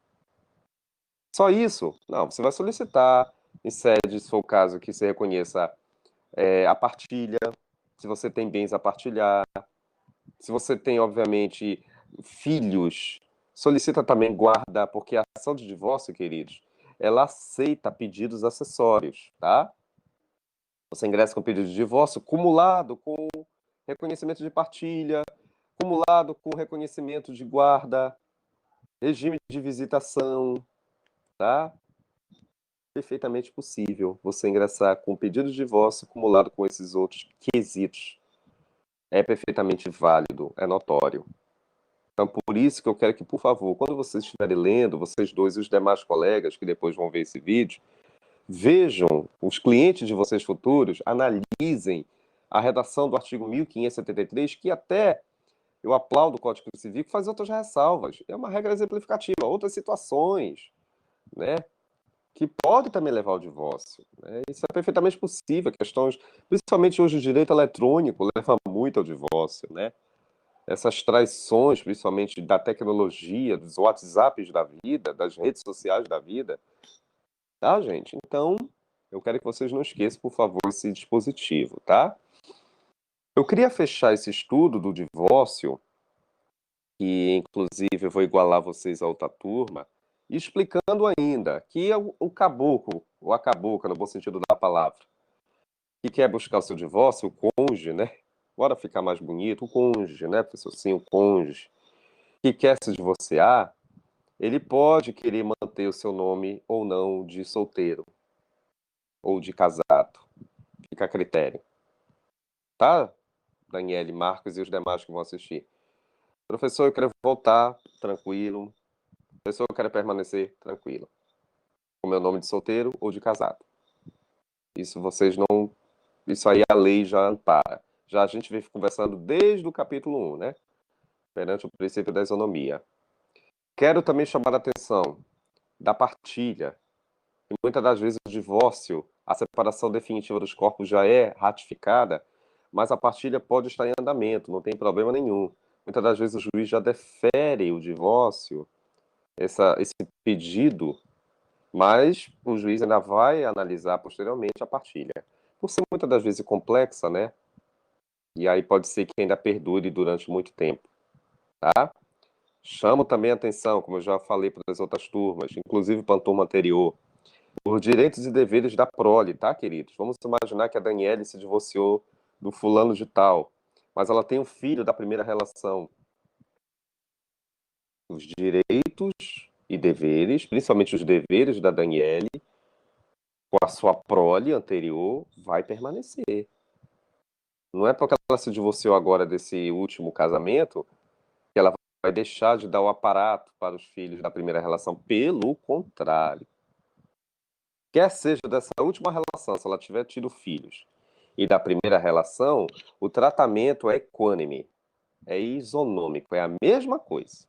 Só isso? Não, você vai solicitar em sede, se for o caso, que você reconheça a partilha, se você tem bens a partilhar, se você tem, obviamente, filhos, solicita também guarda, porque a ação de divórcio, queridos, ela aceita pedidos acessórios, tá? Você ingressa com pedido de divórcio cumulado com reconhecimento de partilha, cumulado com reconhecimento de guarda, regime de visitação, tá? perfeitamente possível você ingressar com pedido de divórcio acumulado com esses outros quesitos. É perfeitamente válido, é notório. Então, por isso que eu quero que, por favor, quando vocês estiverem lendo, vocês dois e os demais colegas que depois vão ver esse vídeo, vejam os clientes de vocês futuros, analisem a redação do artigo 1573, que até eu aplaudo o Código Civil, que faz outras ressalvas. É uma regra exemplificativa, outras situações, né, que pode também levar ao divórcio. Né? Isso é perfeitamente possível. Questões, principalmente hoje o direito eletrônico leva muito ao divórcio, né? Essas traições, principalmente da tecnologia, dos WhatsApps da vida, das redes sociais da vida, tá, gente? Então, eu quero que vocês não esqueçam, por favor, esse dispositivo, tá? Eu queria fechar esse estudo do divórcio, que inclusive eu vou igualar vocês a outra turma, explicando ainda que é o caboclo, ou a cabocla, no bom sentido da palavra, que quer buscar o seu divórcio, o cônjuge, né? Bora ficar mais bonito, o cônjuge, né, professor? Sim, o cônjuge, que quer se divorciar, ele pode querer manter o seu nome ou não de solteiro ou de casado. Fica a critério, tá? Daniele, Marcos e os demais que vão assistir. Professor, eu quero voltar tranquilo. Professor, eu quero permanecer tranquilo. Com meu nome de solteiro ou de casado. Isso vocês não. Isso aí a lei já ampara. Já a gente vem conversando desde o capítulo 1, né? Perante o princípio da isonomia. Quero também chamar a atenção da partilha. E muitas das vezes o divórcio, a separação definitiva dos corpos já é ratificada, mas a partilha pode estar em andamento, não tem problema nenhum. Muitas das vezes o juiz já defere o divórcio, esse pedido, mas o juiz ainda vai analisar posteriormente a partilha. Por ser muitas das vezes complexa, né? E aí pode ser que ainda perdure durante muito tempo, tá? Chamo também a atenção, como eu já falei para as outras turmas, inclusive para a turma anterior, os direitos e deveres da prole, tá, queridos? Vamos imaginar que a Daniele se divorciou do fulano de tal, mas ela tem um filho da primeira relação. Os direitos e deveres, principalmente os deveres da Daniele, com a sua prole anterior, vai permanecer. Não é porque ela se divorciou agora desse último casamento que ela vai deixar de dar o aparato para os filhos da primeira relação. Pelo contrário. Quer seja dessa última relação, se ela tiver tido filhos, e da primeira relação, o tratamento é equânime, é isonômico, é a mesma coisa,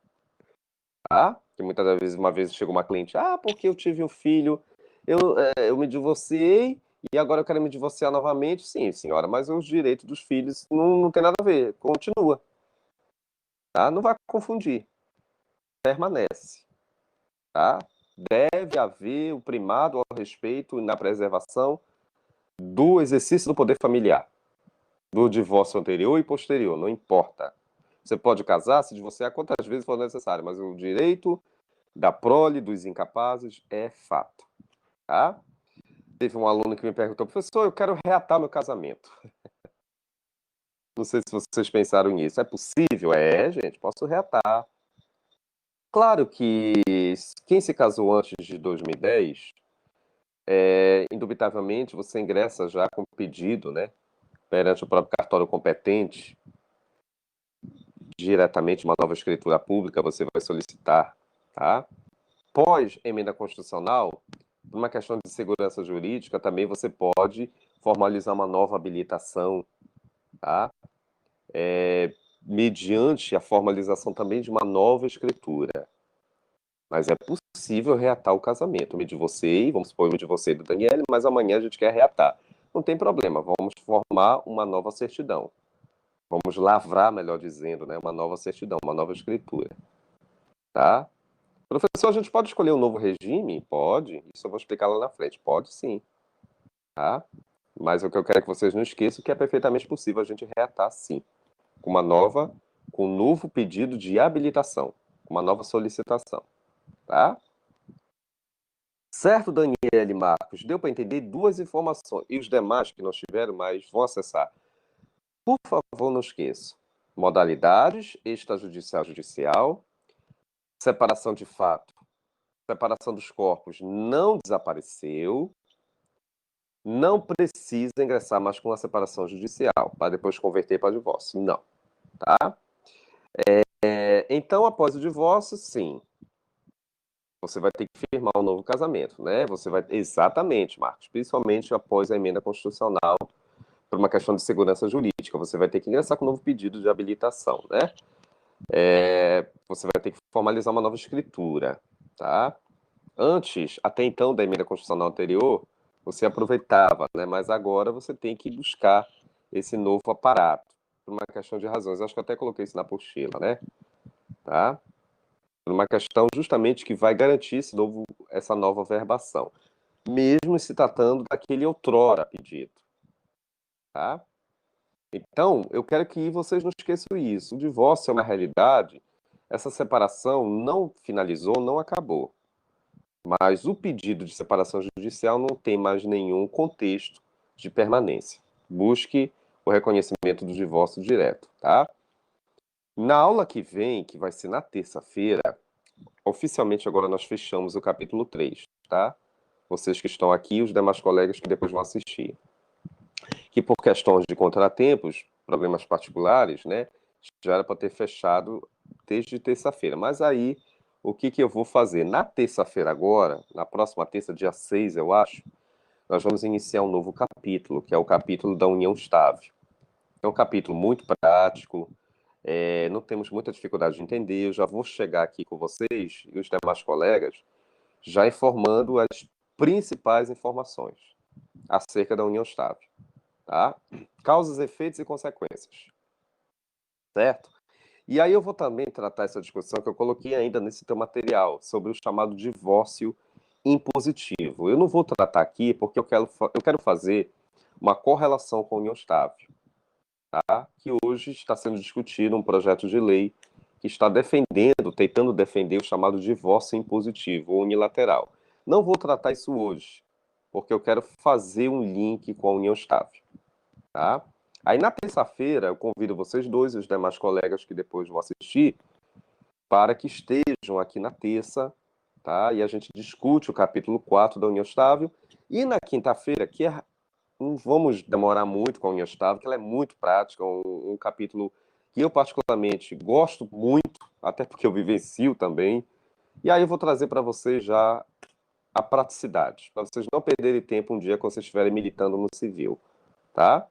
tá? Que muitas das vezes, uma vez chega uma cliente, porque eu tive um filho, eu me divorciei e agora eu quero me divorciar novamente. Sim, senhora, mas os direitos dos filhos não tem nada a ver, continua, tá? Não vai confundir, permanece, tá? Deve haver o primado ao respeito e na preservação do exercício do poder familiar, do divórcio anterior e posterior, não importa. Você pode casar, se divorciar quantas vezes for necessário, mas o direito da prole dos incapazes é fato, tá? Teve um aluno que me perguntou, professor, eu quero reatar meu casamento. Não sei se vocês pensaram nisso. É possível? É, gente, posso reatar. Claro que quem se casou antes de 2010, indubitavelmente você ingressa já com pedido, né, perante o próprio cartório competente, diretamente uma nova escritura pública, você vai solicitar, tá? Pós emenda constitucional, por uma questão de segurança jurídica, também você pode formalizar uma nova habilitação, tá? Mediante a formalização também de uma nova escritura. Mas é possível reatar o casamento. Eu me divorciei, vamos supor, eu me divorciei do Daniel, mas amanhã a gente quer reatar. Não tem problema, vamos formar uma nova certidão. Vamos lavrar, melhor dizendo, né? Uma nova certidão, uma nova escritura, tá? Professor, a gente pode escolher um novo regime? Pode. Isso eu vou explicar lá na frente. Pode sim, tá? Mas o que eu quero é que vocês não esqueçam que é perfeitamente possível a gente reatar sim, com uma nova, com um novo pedido de habilitação, com uma nova solicitação, tá? Certo, Daniel e Marcos, deu para entender duas informações e os demais que não estiveram mais vão acessar. Por favor, não esqueçam. Modalidades, extrajudicial, judicial, separação de fato separação dos corpos não desapareceu, não precisa ingressar mais com a separação judicial, para depois converter para divórcio. Não, tá? Então, após o divórcio, sim, você vai ter que firmar um novo casamento, né? Você vai... Exatamente, Marcos, principalmente após a emenda constitucional, por uma questão de segurança jurídica, você vai ter que ingressar com um novo pedido de habilitação, né? Você vai ter que formalizar uma nova escritura, tá? Antes, até então, da emenda constitucional anterior, você aproveitava, né? Mas agora você tem que buscar esse novo aparato, por uma questão de razões. Acho que eu até coloquei isso na apostila, né? Tá? Por uma questão justamente que vai garantir essa nova verbação, mesmo se tratando daquele outrora pedido, tá? Então, eu quero que vocês não esqueçam isso. O divórcio é uma realidade, essa separação não finalizou, não acabou. Mas o pedido de separação judicial não tem mais nenhum contexto de permanência. Busque o reconhecimento do divórcio direto, tá? Na aula que vem, que vai ser na terça-feira, oficialmente agora nós fechamos o capítulo 3, tá? Vocês que estão aqui e os demais colegas que depois vão assistir. Que por questões de contratempos, problemas particulares, né, já era para ter fechado desde terça-feira. Mas aí, o que eu vou fazer? Na terça-feira agora, na próxima terça, dia 6, eu acho, nós vamos iniciar um novo capítulo, que é o capítulo da união estável. É um capítulo muito prático, não temos muita dificuldade de entender. Eu já vou chegar aqui com vocês e os demais colegas, já informando as principais informações acerca da união estável, tá? Causas, efeitos e consequências, certo? E aí eu vou também tratar essa discussão que eu coloquei ainda nesse teu material, sobre o chamado divórcio impositivo. Eu não vou tratar aqui porque eu quero fazer uma correlação com a união estável, tá? Que hoje está sendo discutido um projeto de lei que está tentando defender o chamado divórcio impositivo ou unilateral. Não vou tratar isso hoje, porque eu quero fazer um link com a união estável, tá? Aí na terça-feira eu convido vocês dois e os demais colegas que depois vão assistir para que estejam aqui na terça, tá? E a gente discute o capítulo 4 da união estável. E na quinta-feira, não vamos demorar muito com a união estável, que ela é muito prática, um capítulo que eu particularmente gosto muito, até porque eu vivencio também. E aí eu vou trazer para vocês já a praticidade, para vocês não perderem tempo um dia quando vocês estiverem militando no civil, tá?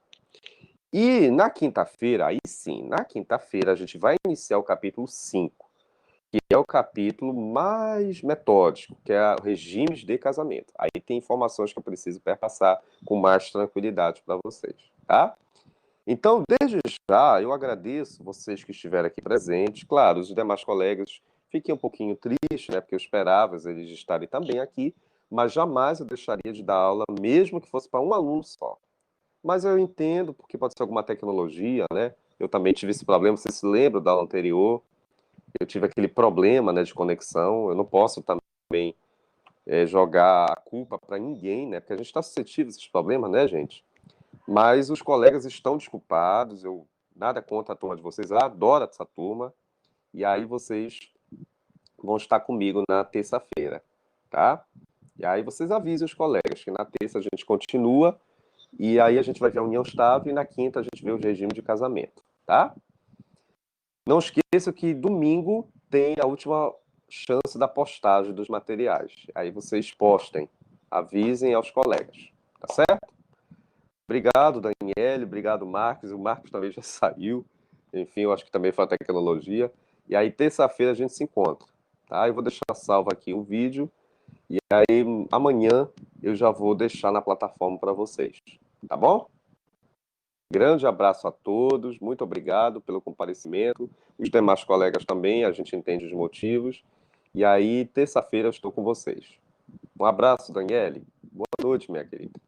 E na quinta-feira, aí sim, na quinta-feira a gente vai iniciar o capítulo 5, que é o capítulo mais metódico, que é regimes de casamento. Aí tem informações que eu preciso perpassar com mais tranquilidade para vocês, tá? Então, desde já, eu agradeço vocês que estiveram aqui presentes. Claro, os demais colegas fiquem um pouquinho tristes, né? Porque eu esperava eles estarem também aqui, mas jamais eu deixaria de dar aula, mesmo que fosse para um aluno só. Mas eu entendo, porque pode ser alguma tecnologia, né? Eu também tive esse problema, você se lembra da aula anterior? Eu tive aquele problema, né, de conexão. Eu não posso também jogar a culpa para ninguém, né? Porque a gente está suscetível a esses problemas, né, gente? Mas os colegas estão desculpados. Eu nada contra a turma de vocês, eu adoro essa turma. E aí vocês vão estar comigo na terça-feira, tá? E aí vocês avisem os colegas que na terça a gente continua. E aí a gente vai ver a união estável e na quinta a gente vê o regime de casamento, tá? Não esqueça que domingo tem a última chance da postagem dos materiais. Aí vocês postem, avisem aos colegas, tá certo? Obrigado, Daniele, obrigado, Marcos. O Marcos também já saiu. Enfim, eu acho que também foi a tecnologia. E aí, terça-feira a gente se encontra, tá? Eu vou deixar salvo aqui o vídeo. E aí, amanhã eu já vou deixar na plataforma para vocês, tá bom? Grande abraço a todos, muito obrigado pelo comparecimento. Os demais colegas também, a gente entende os motivos. E aí, terça-feira, eu estou com vocês. Um abraço, Daniele. Boa noite, minha querida.